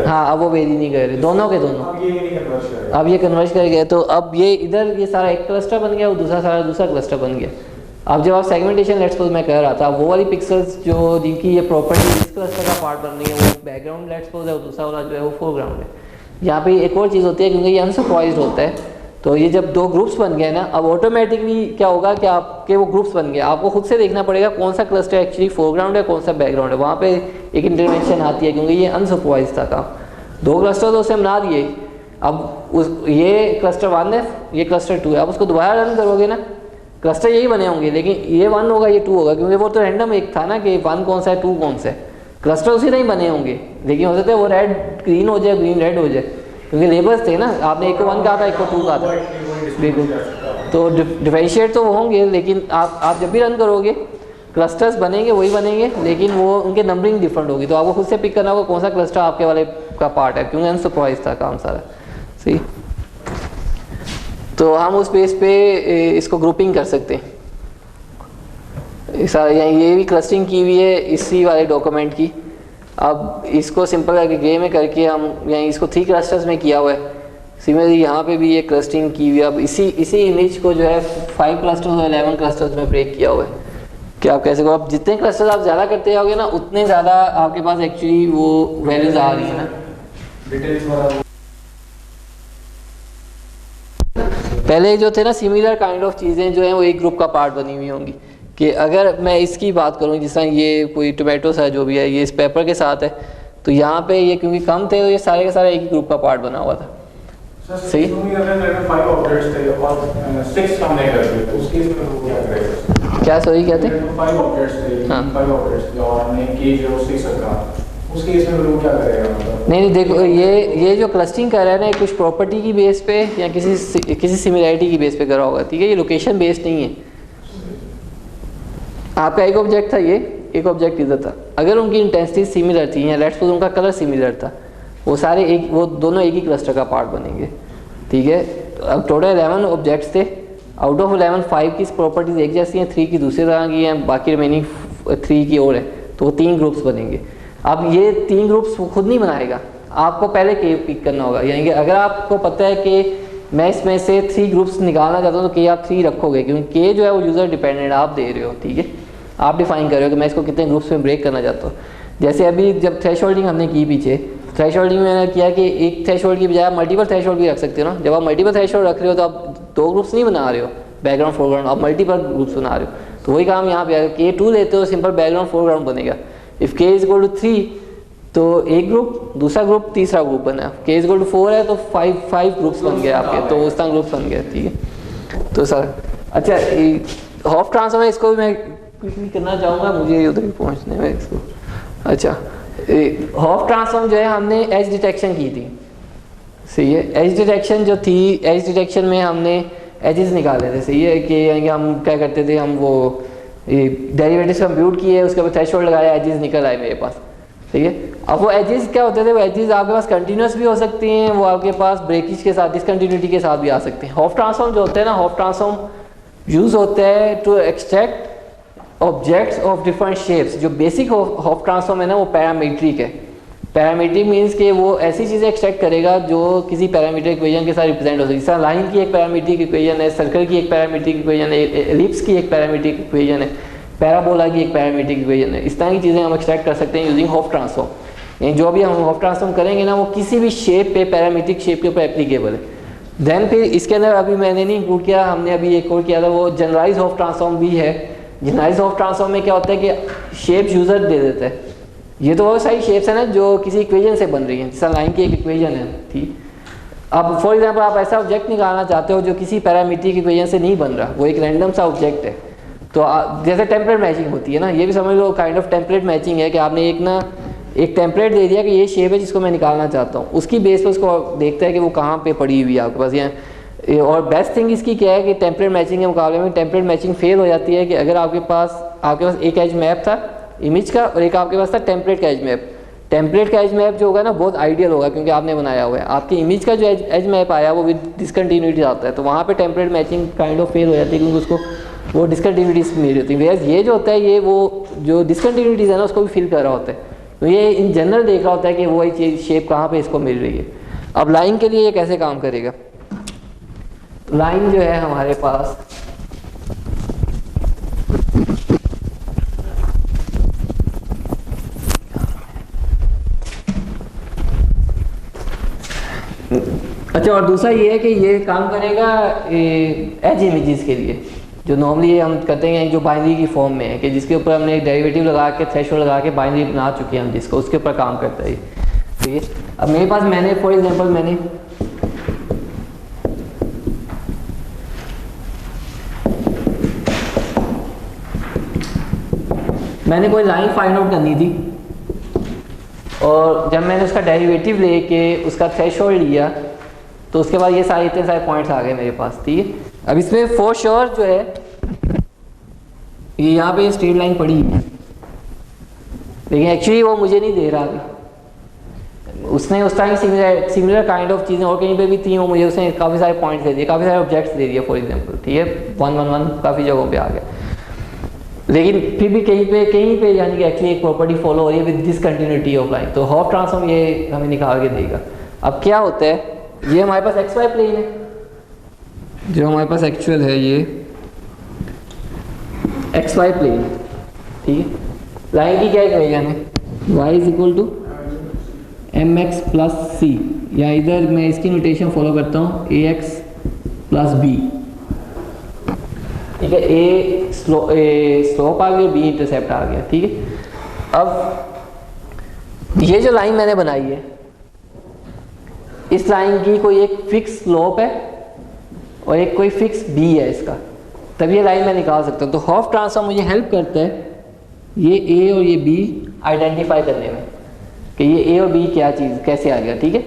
हाँ, अब वो वेरी नहीं कर रहे, दोनों के दोनों अब ये कन्वर्ज कर गए। तो अब ये इधर ये सारा एक क्लस्टर बन गया, वो दूसरा क्लस्टर बन गया। अब जब आप सेगमेंटेशन लेट्स सपोज मैं कह रहा था, वो वाली पिक्सल्स जो जिनकी ये प्रॉपर्टी इस क्लस्टर का पार्ट बन रही है वो बैकग्राउंड लेट्स सपोज है, वो दूसरा वाला जो है वो फोरग्राउंड है। यहाँ पे एक और चीज़ होती है, क्योंकि ये अनसुपरवाइज्ड होता है, तो ये जब 2 ग्रुप्स बन गए ना, अब ऑटोमेटिकली क्या होगा कि आपके वो ग्रुप्स बन गए, आपको खुद से देखना पड़ेगा कौन सा क्लस्टर एक्चुअली फोरग्राउंड है, कौन सा बैकग्राउंड है। वहाँ पे एक इंटरवेंशन आती है, क्योंकि ये अनसुपरवाइज्ड था काम। 2 क्लस्टर तो उसे बना दिए, अब ये क्लस्टर 1 है, ये क्लस्टर 2 है। अब उसको दोबारा रन करोगे ना, क्लस्टर यही बने होंगे, लेकिन ये 1 होगा, ये 2 होगा, क्योंकि वो तो रैंडम एक था ना कि 1 कौन सा है, 2 कौन सा है। क्लस्टर उसी नहीं बने होंगे, लेकिन हो सकता है वो रेड ग्रीन हो जाए, ग्रीन रेड हो जाए, क्योंकि लेबल्स थे ना, आपने एक को 1 कहा था, एक को 2 कहा था, बिल्कुल। तो डिफरेंशिएट तो वो होंगे, लेकिन आप जब भी रन करोगे क्लस्टर्स बनेंगे, वही बनेंगे, लेकिन वो उनके नंबरिंग डिफरेंट होगी। तो आपको खुद से पिक करना होगा कौन सा क्लस्टर आपके वाले का पार्ट है, क्योंकि अनसुपरवाइज्ड था काम सारा, सही। तो हम उस बेस पे इसको ग्रुपिंग कर सकते हैं। ये भी क्लस्टरिंग की हुई है इसी वाले डॉक्यूमेंट की। अब इसको सिंपल करके ग्रे में करके हम, यानी इसको 3 क्लस्टर्स में किया हुआ है, सिमिलरली यहाँ पे भी ये क्लस्टरिंग की हुई है। अब इसी इमेज को जो है 5 क्लस्टर्स और 11 क्लस्टर्स में ब्रेक किया हुआ है कि आप कैसे को आप जितने क्लस्टर्स आप ज़्यादा करते जाओगे ना उतने ज़्यादा आपके पास एक्चुअली वो वैल्यूज आ रही है ना। पहले जो थे ना सिमिलर काइंड ऑफ चीज़ें जो हैं वो एक ग्रुप का पार्ट बनी हुई होंगी कि अगर मैं इसकी बात करूँ जिस तरह ये कोई टोमेटोस है जो भी है ये इस पेपर के साथ है तो यहाँ पे ये क्योंकि कम थे तो ये सारे के सारे एक ही ग्रुप का पार्ट बना हुआ था। सही। क्या सॉरी क्या थे? हाँ। नहीं देखो ये जो क्लस्टरिंग कर रहा है ना कुछ प्रॉपर्टी की बेस पे या किसी सिमिलैरिटी की बेस पे करा होगा, ठीक है। ये लोकेशन बेस्ड नहीं है। आपका एक ऑब्जेक्ट था, ये एक ऑब्जेक्ट इधर था, अगर उनकी इंटेंसिटी सिमिलर थी या लेट्स सपोज उनका कलर सिमिलर था, वो दोनों एक ही क्लस्टर का पार्ट बनेंगे, ठीक है। तो अब टोटल 11 ऑब्जेक्ट्स थे, आउट ऑफ 11 5 की प्रॉपर्टीज एक जैसी हैं, 3 की दूसरी तरह की हैं, बाकी रिमेनिंग 3 की और है, तो वो 3 ग्रुप्स बनेंगे। अब ये 3 ग्रुप्स खुद नहीं बनाएगा, आपको पहले के पिक करना होगा। यानी कि अगर आपको पता है कि मैं इसमें से 3 ग्रुप्स निकालना चाहता हूँ तो के आप 3 रखोगे, क्योंकि के जो है वो यूज़र डिपेंडेंट आप दे रहे हो, ठीक है। आप डिफाइन कर रहे हो कि मैं इसको कितने ग्रुप्स में ब्रेक करना चाहता हूँ। जैसे अभी जब थ्रेशोल्डिंग हमने की पीछे, थ्रेशोल्डिंग में मैंने किया कि एक थ्रेशोल्ड की बजाय आप मल्टीपल थ्रेशोल्ड भी रख सकते हो ना। जब आप मल्टीपल थ्रेशोल्ड रख रहे हो तो आप 2 ग्रुप्स नहीं बना रहे हो, बैकग्राउंड फोरग्राउंड, आप मल्टीपल ग्रुप्स बना रहे हो। तो वही काम यहाँ पे आएगा, के 2 लेते हो सिंपल बैकग्राउंड फोरग्राउंड बनेगा। इफ़ के इज इक्वल टू 3 तो एक ग्रुप, दूसरा ग्रुप, तीसरा ग्रुप बना। के इज इक्वल टू 4 है तो 5 ग्रुप्स बन गए आपके, तो उस तरह ग्रुप्स बन गए, ठीक है। तो सर अच्छा हॉफ ट्रांसफॉर्म है, इसको भी मैं क्विकली करना चाहूँगा, मुझे उधर भी पहुँचने में इसको। अच्छा हॉफ ट्रांसफॉर्म जो है हमने एज डिटेक्शन की थी, सही है। एज डिटेक्शन जो थी, एज डिटेक्शन में हमने एजेस निकाले थे, सही है। कि हम क्या करते थे, हम वो डेरिवेटिव्स कंप्यूट किए, उसके बाद थ्रेशोल्ड लगाया, एजेस निकल आए मेरे पास, ठीक है। अब वो एजेस क्या होते थे, वो एजेस आपके पास कंटिन्यूस भी हो सकती हैं, वो आपके पास ब्रेकेज के साथ, डिसकंटिन्यूटी के साथ भी आ सकते हैं। हॉफ ट्रांसफॉर्म जो होता है ना, हॉफ ट्रांसफॉर्म यूज़ होता है to extract objects of different shapes. जो बेसिक हॉफ ट्रांसफॉर्म है ना वो पैरामीट्रिक है। पैरामीट्रिक मीन्स कि वो ऐसी चीज़ें एक्सट्रैक्ट करेगा जो किसी पैरामीट्रिक इक्वेशन के साथ रिप्रेजेंट हो सकती है। जैसे लाइन की एक पैरामीट्रिक इक्वेशन है, सर्कल की एक पैरामीट्रिक इक्वेशन है, एलिप्स की एक पैरामीट्रिक इक्वेशन है, पैराबोला की एक पैरामीट्रिक इक्वेशन है। इस तरह की चीज़ें हम एक्सट्रैक्ट कर सकते हैं यूजिंग हॉफ ट्रांसफॉर्म। यानी जो भी हम हॉफ ट्रांसफॉर्म करेंगे ना वो किसी भी शेप पे, पैरामीट्रिक शेप के ऊपर एप्लीकेबल है। देन फिर इसके अंदर अभी मैंने नहीं इंक्लूड किया, हमने अभी एक और किया था, वो जनरलाइज हॉफ ट्रांसफॉर्म भी है। जनरलाइज हॉफ ट्रांसफॉर्म में क्या होता है कि शेप यूज़र दे देता है। ये तो बहुत सारी शेप्स है ना जो किसी इक्वेशन से बन रही हैं, जैसा लाइन की एक इक्वेशन है, ठीक। अब फॉर एग्जांपल आप ऐसा ऑब्जेक्ट निकालना चाहते हो जो किसी पैरामीट्रिक इक्वेशन से नहीं बन रहा, वो एक रैंडम सा ऑब्जेक्ट है। तो जैसे टेम्पलेट मैचिंग होती है ना, ये भी समझ लो काइंड ऑफ टेम्पलेट मैचिंग है कि आपने एक टेम्पलेट दे दिया कि ये शेप है जिसको मैं निकालना चाहता हूँ, उसकी बेस पर उसको देखता है कि वो कहाँ पे पड़ी हुई है आपके पास। यहाँ और बेस्ट थिंग इसकी क्या है कि टेम्पलेट मैचिंग के मुकाबले में टेम्पलेट मैचिंग फेल हो जाती है कि अगर आपके पास एक एज मैप था इमेज का और एक आपके पास था टेम्पलेट का एज मैप। टेम्पलेट का एज मैप जो होगा ना बहुत आइडियल होगा क्योंकि आपने बनाया हुआ है। आपकी इमेज का जो एज मैप आया वो विद डिसकंटिन्यूटी आता है, तो वहाँ पे template matching kind of fail हो जाती है क्योंकि उसको वो डिसकंटिन्यूटीज मिल रही होती है। वेयर ये जो होता है ये वो जो डिसकंटिन्यूटीज है ना उसको भी फिल कर रहा होता है, तो ये इन जनरल देख रहा होता है कि वही चीज़ शेप कहाँ पे इसको मिल रही है। अब लाइन के लिए ये कैसे काम करेगा, लाइन जो है हमारे पास अच्छा, और दूसरा ये है कि ये काम करेगा एज इमेजेस के लिए, जो नॉर्मली हम करते हैं जो बाइनरी की फॉर्म में है कि जिसके ऊपर हमने एक डेरिवेटिव लगा के थ्रेशोल्ड लगा के बाइनरी बना चुके हैं हम, जिसको उसके ऊपर काम करता है। ठीक है, अब मेरे पास मैंने फॉर एग्जांपल मैंने कोई लाइन फाइंड आउट करनी थी और जब मैंने उसका डेरिवेटिव लेके उसका थ्रेशोल्ड लिया तो उसके बाद ये सारे इतने सारे पॉइंट्स आ गए मेरे पास। ठीक है, अब इसमें फॉर श्योर जो है ये यहाँ पे स्ट्रेट लाइन पड़ी है लेकिन एक्चुअली वो मुझे नहीं दे रहा अभी। उसने उस टाइम सिमिलर काइंड ऑफ चीज़ें और कहीं पे भी थी, वो मुझे उसने काफ़ी सारे पॉइंट्स दे दिए, काफ़ी सारे ऑब्जेक्ट्स दे दिए फॉर एग्जांपल। ठीक है, 1 1 1 काफ़ी जगहों पे आ गए, लेकिन फिर भी कहीं पे यानी कि एक्चुअली एक प्रॉपर्टी फॉलो हो रही है विद डिसकंटिन्यूटी ऑफ लाइन। तो हॉफ ट्रांसफॉर्म ये हमें निकाल के देगा। अब क्या होता है ये हमारे पास एक्स वाई प्लेन है, जो हमारे पास एक्चुअल है ये एक्स वाई प्लेन, ठीक है। लाइन की क्या इक्वेशन है, y is equal to m x plus c, या इधर मैं इसकी नोटेशन फॉलो करता हूँ ए एक्स प्लस बी, ठीक है। ए स्लोप आ गया, बी इंटरसेप्ट आ गया, ठीक है। अब ये जो लाइन मैंने बनाई है, इस लाइन की कोई एक फिक्स स्लोप है और एक कोई फिक्स बी है इसका, तब ये लाइन मैं निकाल सकता हूँ। तो हॉफ ट्रांसफॉर्म मुझे हेल्प करता है ये ए और ये बी आइडेंटिफाई करने में कि ये ए और बी क्या चीज़ कैसे आ गया, ठीक है।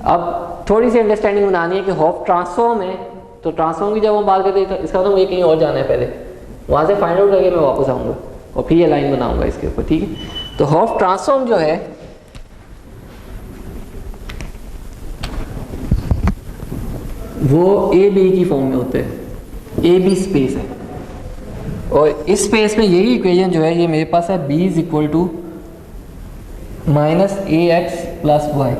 अब थोड़ी सी अंडरस्टैंडिंग बनानी है कि हॉफ ट्रांसफॉर्म है, तो ट्रांसफॉर्म की जब हम बात करते हैं तो इसका तो मुझे कहीं और जाना है, पहले वहाँ से फाइंड आउट करके मैं वापस आऊँगा और फिर ये लाइन बनाऊँगा इसके ऊपर, ठीक है। तो हॉफ ट्रांसफॉर्म जो है वो ए बी की फॉर्म में होते हैं, ए बी स्पेस है, और इस स्पेस में यही इक्वेशन जो है ये मेरे पास है b is equal to minus a x plus y.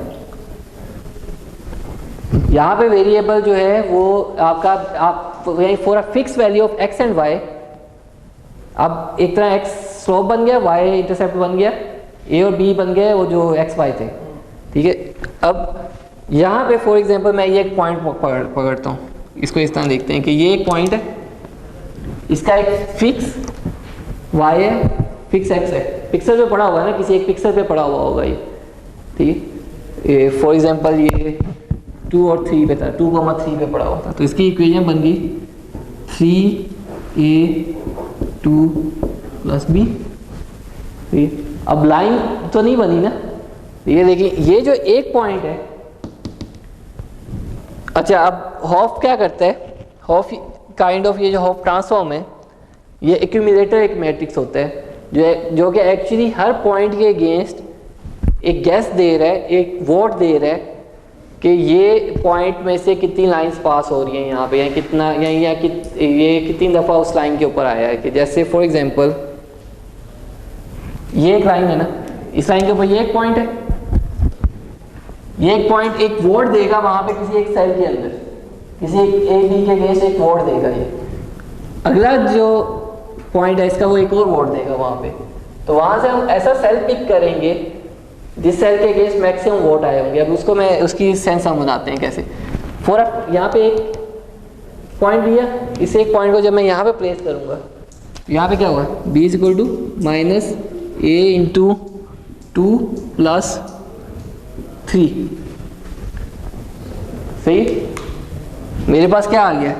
यहाँ पे वेरिएबल जो है वो आपका आप for a fix value of x and y, अब एक तरह x स्लोप बन गया, y इंटरसेप्ट बन गया, a और b बन गए वो जो x y थे, ठीक है। अब यहाँ पे फॉर एग्जांपल मैं ये एक पॉइंट पकड़ता हूँ, इसको इस तरह देखते हैं कि ये एक पॉइंट है, इसका एक फिक्स y है, फिक्स x है, पिक्सल पे पड़ा हुआ है ना, किसी एक पिक्सल पे पड़ा हुआ होगा ये, ठीक है। फॉर एग्जांपल ये 2 और 3 पे था, 2,3 पे पड़ा हुआ था, तो इसकी इक्वेशन बन गई 3a2 प्लस b, ठीक है। अब लाइन तो नहीं बनी ना, ठीक है। देखिए ये जो एक पॉइंट है, अच्छा अब हॉफ क्या करता है, हॉफ काइंड ऑफ ये जो हॉफ ट्रांसफॉर्म है ये एक्यूमुलेटर एक मैट्रिक्स होता है जो कि एक्चुअली हर पॉइंट के अगेंस्ट एक गैस दे रहा है, एक वोट दे रहा है कि ये पॉइंट में से कितनी लाइंस पास हो रही हैं यहाँ पे, या कितना या ये कितनी दफ़ा उस लाइन के ऊपर आया है। कि जैसे फॉर एग्जांपल ये एक लाइन है ना, इस लाइन के ऊपर ये एक पॉइंट है, ये एक पॉइंट एक वोट देगा वहाँ पे किसी एक सेल के अंदर, किसी एक ए बी के अगेंस्ट एक वोट देगा, ये अगला जो पॉइंट है इसका वो एक और वोट देगा वहाँ पे। तो वहाँ से हम ऐसा सेल पिक करेंगे जिस सेल के अगेंस्ट मैक्सिमम वोट आए होंगे। अब उसको मैं उसकी सेंस हम बनाते हैं कैसे, फॉर यहाँ पे एक पॉइंट लिया, इस एक पॉइंट को जब मैं यहाँ पे प्लेस करूँगा, यहाँ पे क्या होगा, b is equal to minus a into 2 plus 3, सही। मेरे पास क्या आ गया,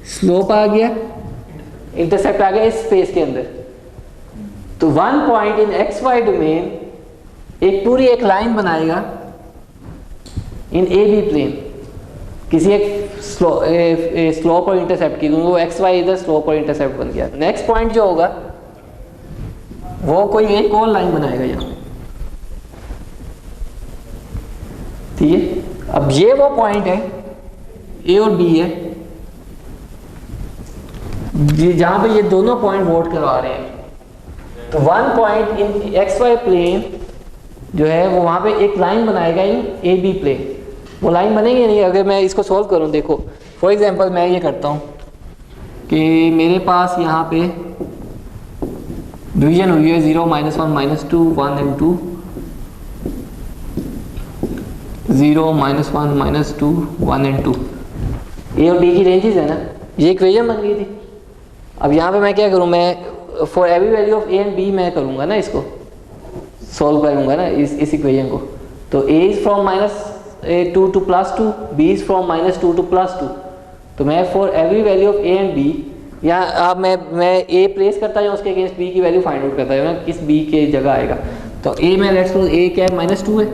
स्लोप आ गया, इंटरसेप्ट आ गया इस स्पेस के अंदर। तो one point in x y domain एक पूरी एक लाइन बनाएगा इन ए बी प्लेन, किसी एक स्लोप और इंटरसेप्ट की, क्योंकि वो एक्स वाई इधर स्लोप और इंटरसेप्ट बन गया। नेक्स्ट पॉइंट जो होगा वो कोई एक और लाइन बनाएगा यहाँ, ठीक है। अब ये वो पॉइंट है ए और बी है जहां पे ये दोनों पॉइंट वोट करवा रहे हैं। तो one point in x y plane जो है वो वहां पे एक लाइन बनाएगा इन ए बी प्लेन। वो लाइन बनेगी नहीं अगर मैं इसको सॉल्व करूं। देखो फॉर एग्जांपल मैं ये करता हूं कि मेरे पास यहाँ पे डिवीजन हुई है 0, -1, -2, 1 and 2, 0, -1, -2, 1 and 2। ए और बी की रेंजेस है ना, ये इक्वेशन बन गई थी। अब यहाँ पे मैं क्या करूँ, मैं for every value of A and b मैं करूँगा ना, इसको सॉल्व करूँगा ना इस इक्वेशन को। तो A is from -2 to +2, B is from -2 to +2। तो मैं for every value of A and B, यहाँ अब मैं ए प्लेस करता जाऊँ, उसके अगेंस्ट बी की वैल्यू फाइंड आउट करता जाऊँ किस बी के जगह आएगा। तो ए में लेट्स सपोज ए क्या है, -2 है,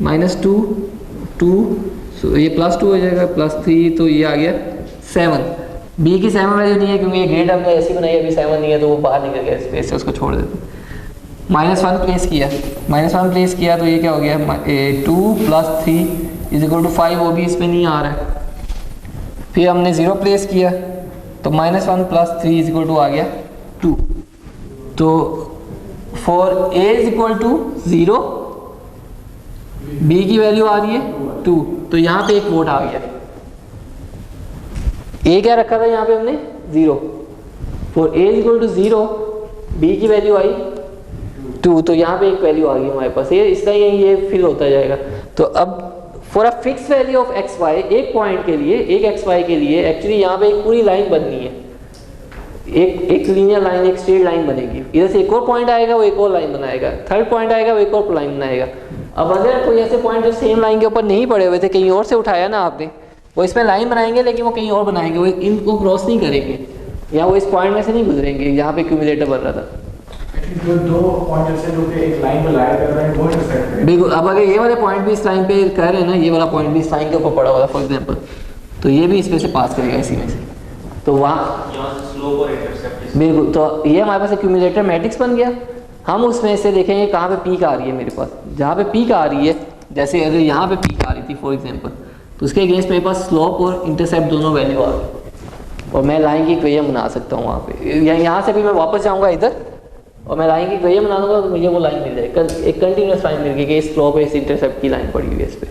-2, 2, सो ये +2 हो जाएगा, +3 तो ये आ गया 7। बी की 7 वैल्यू नहीं है क्योंकि ये ग्रेड हमने ऐसी बनाई, अभी 7 नहीं है तो वो बाहर निकल गया स्पेस से, उसको छोड़ देते। -1 प्लेस किया, -1 प्लेस किया तो ये क्या हो गया, 2 + 3 = 5, वो भी इसमें नहीं आ रहा है। फिर हमने 0 प्लेस किया तो -1 + 3 = आ गया 2। तो फॉर a = 0, बी की वैल्यू आ रही है 2, तो यहाँ पे एक वोट आ गया। ए क्या रखा था यहाँ पे हमने 0, for A equal to 0 B की वैल्यू आई 2, तो यहाँ पे एक वैल्यू आ गई हमारे पास, ये इसलिए ये फिल होता जाएगा। तो अब for a fix value of X Y, एक पॉइंट के लिए, एक एक्स वाई के लिए एक्चुअली यहाँ पे एक पूरी लाइन बननी है, एक लीनियर लाइन, एक स्ट्रेट लाइन बनेगी। इधर से एक और पॉइंट आएगा, वो एक और लाइन बनाएगा, थर्ड पॉइंट आएगा, वो एक और लाइन बनाएगा। अब अगर कोई ऐसे पॉइंट जो सेम लाइन के ऊपर नहीं पड़े हुए थे, कहीं और से उठाया ना आपने, वो इसमें लाइन बनाएंगे लेकिन वो कहीं और बनाएंगे, वो इनको क्रॉस नहीं करेंगे, या वो इस पॉइंट में से नहीं गुजरेंगे यहाँ पे क्यूमुलेटर बन रहा था। जो दो पॉइंट जैसे जो कि एक लाइन में लाया कर रहे हैं वो इंटरसेक्ट करें। बिल्कुल। अब अगर ये वाले पॉइंट भी इस लाइन पे कर रहे हैं ना, ये वाला पॉइंट भी इस लाइन के ऊपर पड़ा हुआ है फॉर एग्जांपल, तो ये भी इसमें से पास करेगा इसी में से, तो वहाँ स्लोप और इंटरसेप्ट। बिल्कुल। तो ये हमारे पास क्यूमुलेटर मैट्रिक्स बन गया। हम उसमें से देखेंगे कहाँ पे पीक आ रही है मेरे पास, जहाँ पे पीक आ रही है, जैसे अगर यहाँ पे पीक आ रही थी फॉर एग्जांपल, तो उसके अगेंस्ट मेरे पास स्लोप और इंटरसेप्ट दोनों वैल्यू आ गई, और मैं लाइन की इक्वेशन बना सकता हूँ वहाँ पे। यहाँ से भी मैं वापस जाऊँगा इधर और मैं लाइन की इक्वेशन बना दूँगा, तो मुझे वो लाइन मिल जाएगी, एक कंटिन्यूस लाइन मिल गई कि इस स्लोप और इस इंटरसेप्ट की लाइन पड़ी हुई है इस पर,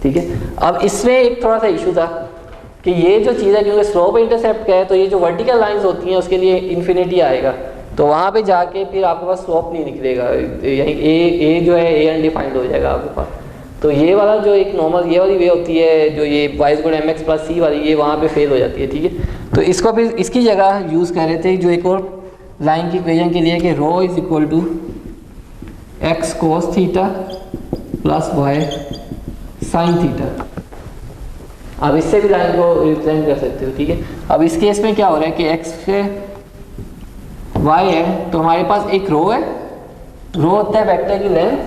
ठीक है। अब इसमें एक थोड़ा सा इशू था कि ये जो चीज़ है, क्योंकि स्लोप और इंटरसेप्ट का है, तो ये जो वर्टिकल लाइंस होती हैं उसके लिए इन्फिनिटी आएगा, तो वहाँ पे जाके फिर आपके पास स्लोप नहीं निकलेगा, यही ए जो है ए अनडिफाइंड हो जाएगा आपके पास। तो ये वाला जो एक नॉर्मल ये वाली वे होती है, जो ये y = mx + c वाली, ये वहाँ पे फेल हो जाती है, ठीक है। तो इसको फिर इसकी जगह यूज़ कर रहे थे जो एक और लाइन की इक्वेशन के लिए कि ρ = x cos θ + y sin θ। अब इससे भी लाइन को रिप्रेजेंट कर सकते हो, ठीक है। अब इस केस में क्या हो रहा है कि x से y है, तो हमारे पास एक रो है, रो होता है वेक्टर की लेंथ,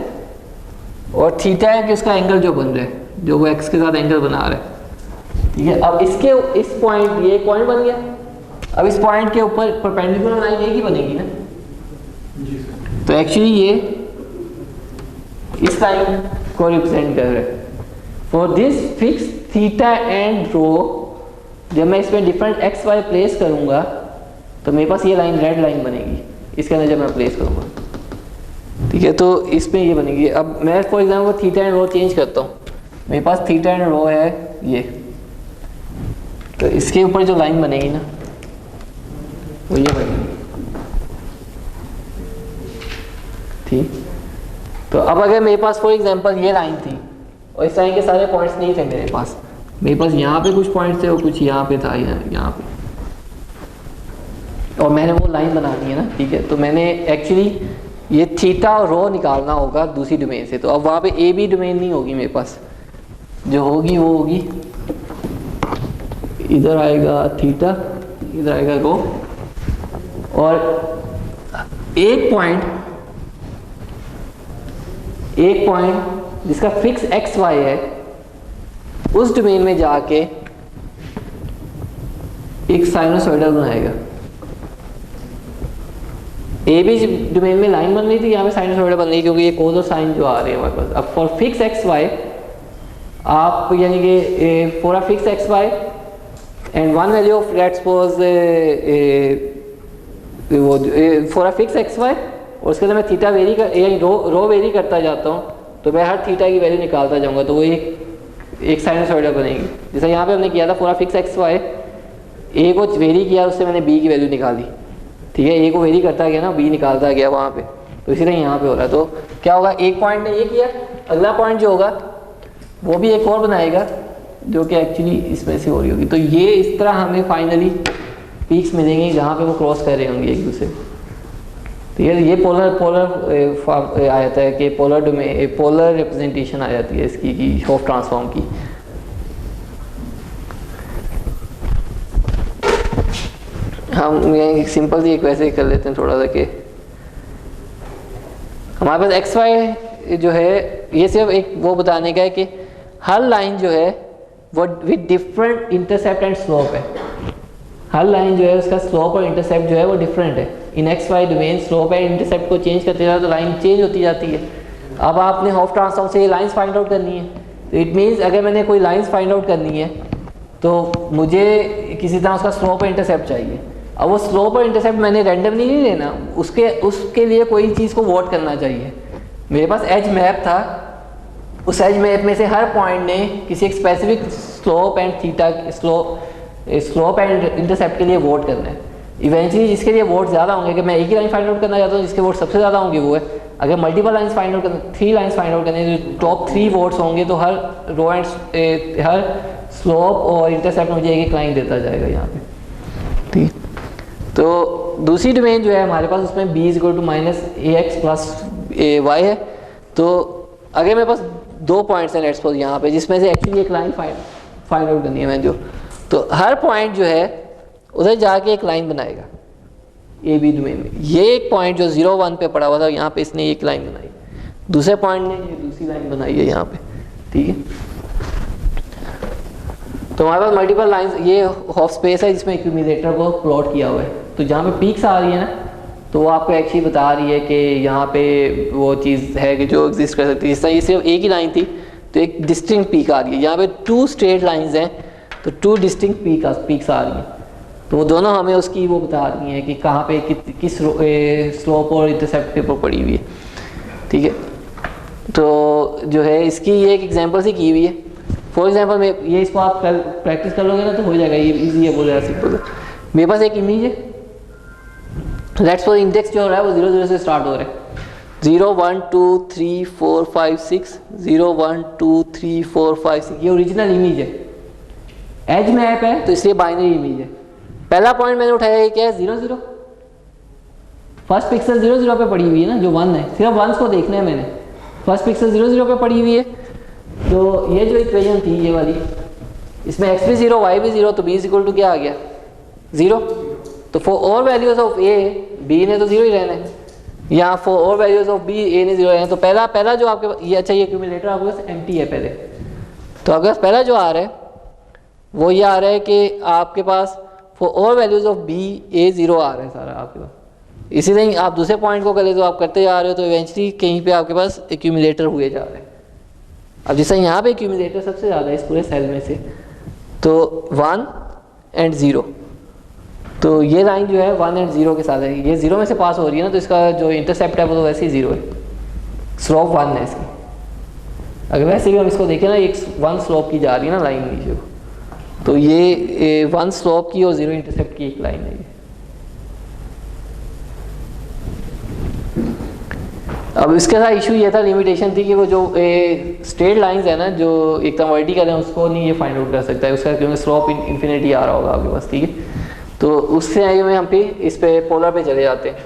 और थीटा है कि उसका एंगल जो बन रहा है, जो वो x के साथ एंगल बना रहा है, ठीक है। अब इसके इस पॉइंट, ये एक पॉइंट बन गया, अब इस पॉइंट के ऊपर परपेंडिकुलर लाइन एक ही बनेगी ना जी सर। तो एक्चुअली ये इस लाइन को रिप्रेजेंट कर रहा है। For this fix theta and rho, जब मैं इसमें डिफरेंट एक्स वाई प्लेस करूंगा तो मेरे पास ये लाइन रेड लाइन बनेगी, इसके अंदर जब मैं प्लेस करूंगा, ठीक है। तो इसमें ये बनेगी। अब मैं for example theta and rho change करता हूँ, मेरे पास थीटा एंड रो है ये, तो इसके ऊपर जो लाइन बनेगी ना वो ये बनेगी, ठीक। तो अब अगर मेरे पास फॉर एग्जांपल ये लाइन थी और इस लाइन के सारे पॉइंट्स नहीं थे मेरे पास यहाँ पे कुछ पॉइंट्स थे और कुछ यहाँ पे था, यहाँ पे, और मैंने वो लाइन बनानी है ना, ठीक है। तो मैंने एक्चुअली ये थीटा और रो निकालना होगा दूसरी डोमेन से, तो अब वहाँ पे ए बी डोमेन नहीं होगी मेरे पास, जो होगी वो होगी इधर आएगा थीटा, इधर आएगा रो, और एक पॉइंट जिसका फिक्स एक्स वाई है उस डोमेन में जाके एक साइनोसॉइडल बनाएगा। ए बी डोमेन में लाइन बन रही थी, यहाँ पे साइनोसॉइडल बन रही है क्योंकि ये कोस और साइन जो आ रहे हैं हमारे पास। अब फॉर फिक्स एक्स वाई आप यानी कि for a fix x y and one value of let's suppose वो for a fix x y, और उसके अंदर मैं थीटा वेरी कर यानी रो वेरी करता जाता हूँ, तो मैं हर थीटा की वैल्यू निकालता जाऊँगा, तो वो एक साइनोसॉइडल बनेगी। जैसे यहाँ पे हमने किया था for a fix x y, a को वेरी किया, उससे मैंने बी की वैल्यू निकाली, ठीक है। ए को वेरी करता गया ना, बी निकालता गया वहाँ पे, तो इसी तरह यहाँ पे हो रहा है। तो क्या होगा, एक पॉइंट ने ये किया, अगला पॉइंट जो होगा वो भी एक और बनाएगा जो कि एक्चुअली इसमें से हो रही होगी। तो ये इस तरह हमें फाइनली पीक्स मिलेंगे जहाँ पे वो क्रॉस कर रहे होंगे एक दूसरे। तो ये पोलर आ जाता है कि पोलर रिप्रेजेंटेशन आ जाती है इसकी की हॉफ ट्रांसफॉर्म की। हम ये सिंपल सी एक वैसे ही कर लेते हैं थोड़ा सा कि हमारे पास एक्स वाई जो है ये सिर्फ एक वो बताने का है कि हर लाइन जो है वो with different intercept and slope है। हर लाइन जो है उसका स्लोप और इंटरसेप्ट जो है वो डिफरेंट है। In x y domain slope and intercept को चेंज करते जाओ तो लाइन चेंज होती जाती है। अब आपने हॉफ ट्रांसफॉर्म से ये लाइंस फाइंड आउट करनी है, तो इट मीन्स अगर मैंने कोई लाइंस फाइंड आउट करनी है तो मुझे किसी तरह उसका स्लोप और इंटरसेप्ट चाहिए। अब वो स्लोप और इंटरसेप्ट मैंने रैंडमली नहीं लेना, उसके लिए कोई चीज़ को वोट करना चाहिए। मेरे पास एज मैप था उस एज मैप में से हर पॉइंट ने किसी एक specific slope and theta slope and intercept के लिए वोट करना है। इवेंचुअली जिसके लिए वोट ज़्यादा होंगे, कि मैं एक ही लाइन फाइंड आउट करना चाहता हूँ, जिसके वोट सबसे ज़्यादा होंगे वो है। अगर मल्टीपल लाइन्स फाइंड आउट करना, 3 लाइन्स फाइंड आउट करने, जो टॉप 3 वोट्स होंगे तो हर रो एंड हर स्लोप और इंटरसेप्ट मुझे एक लाइन देता जाएगा यहाँ पे, ठीक। तो दूसरी डोमेन जो है हमारे पास, उसमें b = -ax + y है। तो अगर मेरे पास 2 पॉइंट्स हैं लेट्स सपोज यहाँ पे, जिसमें से एक्चुअली एक लाइन फाइंड आउट करनी है मैं जो, तो हर पॉइंट जो है उधर जाके एक लाइन बनाएगा ए बी डोमेन में। ये एक पॉइंट जो 0 1 पे पड़ा हुआ था, यहाँ पे इसने एक लाइन बनाई, दूसरे पॉइंट ने ये दूसरी लाइन बनाई है यहाँ पे, ठीक है। तो हमारे पास मल्टीपल लाइंस, ये हाफ स्पेस है जिसमें एक्यूमुलेटर को प्लॉट किया हुआ है। तो जहाँ पे पीक्स आ रही है ना, तो वो आपको एक्चुअली बता रही है कि यहाँ पे वो चीज़ है कि जो एग्जिस्ट कर सकती है। जिस तरह ये सिर्फ एक ही लाइन थी तो एक डिस्टिंक्ट पीक आ रही है, यहाँ पे 2 स्ट्रेट लाइंस हैं तो 2 डिस्टिंक्ट पीक्स आ रही हैं। तो वो दोनों हमें उसकी वो बता रही हैं कि कहाँ पे किस स्लोप और इंटरसेप्ट के ऊपर पड़ी हुई है, ठीक है। तो जो है इसकी ये एक एग्जांपल से की हुई है। फॉर एग्जांपल मैं ये, इसको आप कल प्रैक्टिस कर लोगे ना तो हो जाएगा, ये इजी है, बहुत ज़्यादा सिंपल है। मेरे पास एक इमेज है, लेट्स सपोज इंडेक्स जो हो रहा है वो 0 0 से स्टार्ट हो रहा है, 0 1 2 3 4 5 6, 0 1 2 3 4 5 6, ये ओरिजिनल इमेज है। एज मैप है तो इसलिए बाइनरी इमेज है। पहला पॉइंट मैंने उठाया है क्या है, 0 0, फर्स्ट पिक्सल 0 0 पे पड़ी हुई है ना, जो 1 है, सिर्फ 1 को देखना है मैंने, फर्स्ट पिक्सल 0 0 पे पड़ी हुई है। तो ये जो इक्वेशन थी ये वाली, इसमें x भी 0 y भी 0, तो b = क्या आ गया 0। तो for all values of a, b ने तो 0 ही रहना है, यहाँ for all values of b, a ने 0 रहना है। तो पहला जो आपके ये, अच्छा ये एक्यूमुलेटर आपके पास एम्प्टी है पहले, तो अगर पहला जो आ रहा है वो ये आ रहा है कि आपके पास for all values of b a 0 आ रहा है सारा आपके पास। इसी तरह आप दूसरे पॉइंट को करें तो आप करते जा रहे हो, तो इवेंचुअली कहीं पे आपके पास एक्यूमुलेटर हुए जा रहे हैं। अब जैसे यहाँ पे एक्यूमुलेटर सबसे ज़्यादा है इस पूरे सेल में से, तो 1 और 0, तो ये लाइन जो है 1 और 0 के साथ है, ये 0 में से पास हो रही है ना, तो इसका जो इंटरसेप्ट है वो तो वैसे ही 0 है, स्लोप 1 है इसकी। अगर वैसे भी हम इसको देखें ना, एक 1 स्लोप की जा रही है ना लाइन नीचे को, तो ये 1 स्लोप की और 0 इंटरसेप्ट की एक लाइन है ये। अब इसके साथ इशू ये था, लिमिटेशन थी कि वो जो स्ट्रेट लाइंस है ना, जो एकदम वर्टिकल है, उसको नहीं ये फाइंड आउट कर सकता है उसका, क्योंकि स्लोप इन्फिनिटी आ रहा होगा आपके पास, ठीक है। तो उससे आगे में हम पे इस पे पोलर पे चले जाते हैं।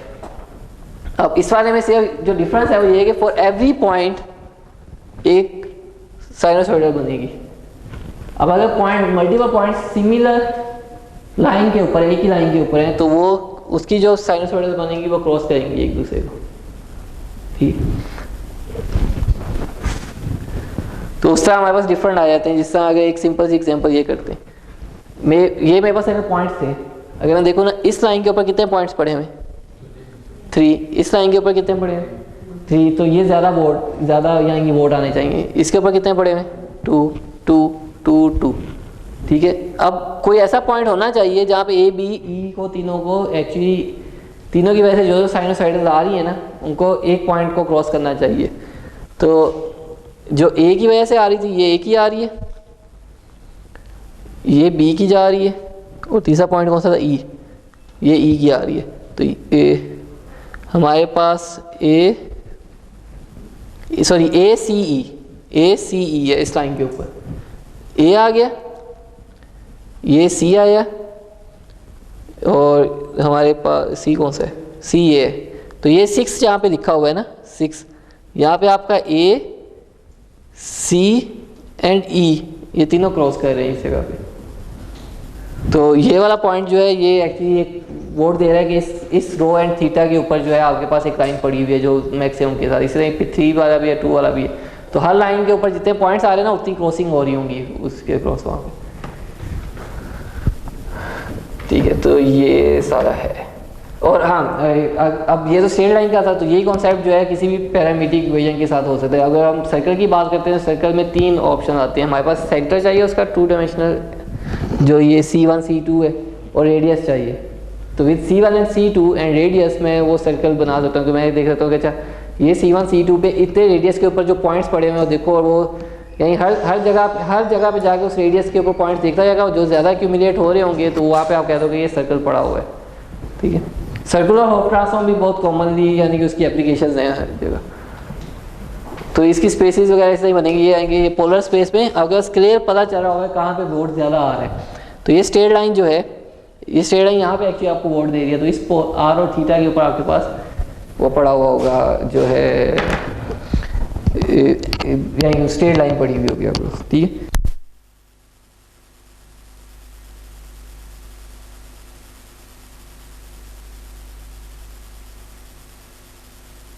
अब इस वाले में से जो डिफरेंस है वो ये है कि फॉर एवरी पॉइंट एक साइनोसॉइडल बनेगी। अब अगर point multiple point similar line के ऊपर, एक ही लाइन के ऊपर है, तो वो उसकी जो साइनोसॉइडल बनेगी वो क्रॉस करेंगी एक दूसरे को, ठीक। तो उस तरह हमारे पास डिफरेंट आ जाते हैं। जिस तरह अगर एक सिंपल सी एग्जांपल ये करते हैं, ये मेरे पास अगर पॉइंट्स थे, अगर मैं देखूँ ना, इस लाइन के ऊपर कितने पॉइंट्स पड़े हुए, 3, इस लाइन के ऊपर कितने पड़े हैं 3, तो ये ज़्यादा यहाँ की वोट आने चाहिए। इसके ऊपर कितने पड़े हुए 2 2 2 2, ठीक है। अब कोई ऐसा पॉइंट होना चाहिए जहाँ पे ए बी ई को तीनों को एक्चुअली तीनों की वजह से जो साइनोसॉइडल आ रही है ना, उनको एक पॉइंट को क्रॉस करना चाहिए। तो जो ए की वजह से आ रही थी ये ए की आ रही है, ये बी की जा रही है, और तीसरा पॉइंट कौन सा था ई, ये ई की आ रही है। तो ए हमारे पास ए सी ई है इस लाइन के ऊपर, ए आ गया, ये सी आया, और हमारे पास सी कौन सा है, सी ए है। तो ये 6 जहाँ पे लिखा हुआ है ना, 6, यहाँ पे आपका ए सी एंड ई ये तीनों क्रॉस कर रहे हैं इस जगह पे। तो ये वाला पॉइंट जो है ये एक्चुअली एक वोट दे रहा है कि इस रो एंड थीटा के ऊपर जो है आपके पास एक लाइन पड़ी हुई है जो मैक्सिमम के साथ, इसलिए 3 वाला भी है, 2 वाला भी है। तो हर लाइन के ऊपर जितने पॉइंट्स आ रहे हैं ना, उतनी क्रॉसिंग हो रही होंगी उसके क्रॉस वहाँ पे, ठीक है। तो ये सारा है। और हाँ, अब ये तो स्ट्रेट लाइन का था, तो यही कॉन्सेप्ट जो है किसी भी पैरामीट्रिक इक्वेशन के साथ हो सकता है। अगर हम सर्कल की बात करते हैं, सर्कल में 3 ऑप्शन आते हैं हमारे पास। सेंटर चाहिए उसका 2 डायमेंशनल, जो ये C1 C2 है, और रेडियस चाहिए। तो with C1 and C2 and radius में वो सर्कल बना सकता हूँ कि मैं देख सकता हूँ कि अच्छा ये C1 C2 पे इतने रेडियस के ऊपर जो पॉइंट्स पड़े हुए हैं देखो, और वो यानी हर जगह पे जाके उस रेडियस के ऊपर पॉइंट्स देखता जाएगा, और जो ज़्यादा एक्यूमुलेट हो रहे होंगे तो वहाँ पे आप कह दोगे ये सर्कल पड़ा हुआ है। ठीक है, सर्कुलर हॉप ट्रांसफॉर्म भी बहुत कॉमनली यानी कि उसकी एप्लीकेशंस हैं हर जगह। तो इसकी स्पेसिस वगैरह ऐसे ही बनेंगी, ये आएंगे ये पोलर स्पेस में। अगर क्लियर पता चल रहा होगा कहाँ पे वोट ज़्यादा आ रहा है, तो ये स्ट्रेट लाइन जो है, ये स्ट्रेट लाइन यहाँ पे एक्चुअली आपको वोट दे रही है, तो इस आर और थीटा के ऊपर आपके पास वो पड़ा हुआ होगा जो है, यानी स्ट्रेट लाइन पड़ी हुई होगी आपको। ठीक है।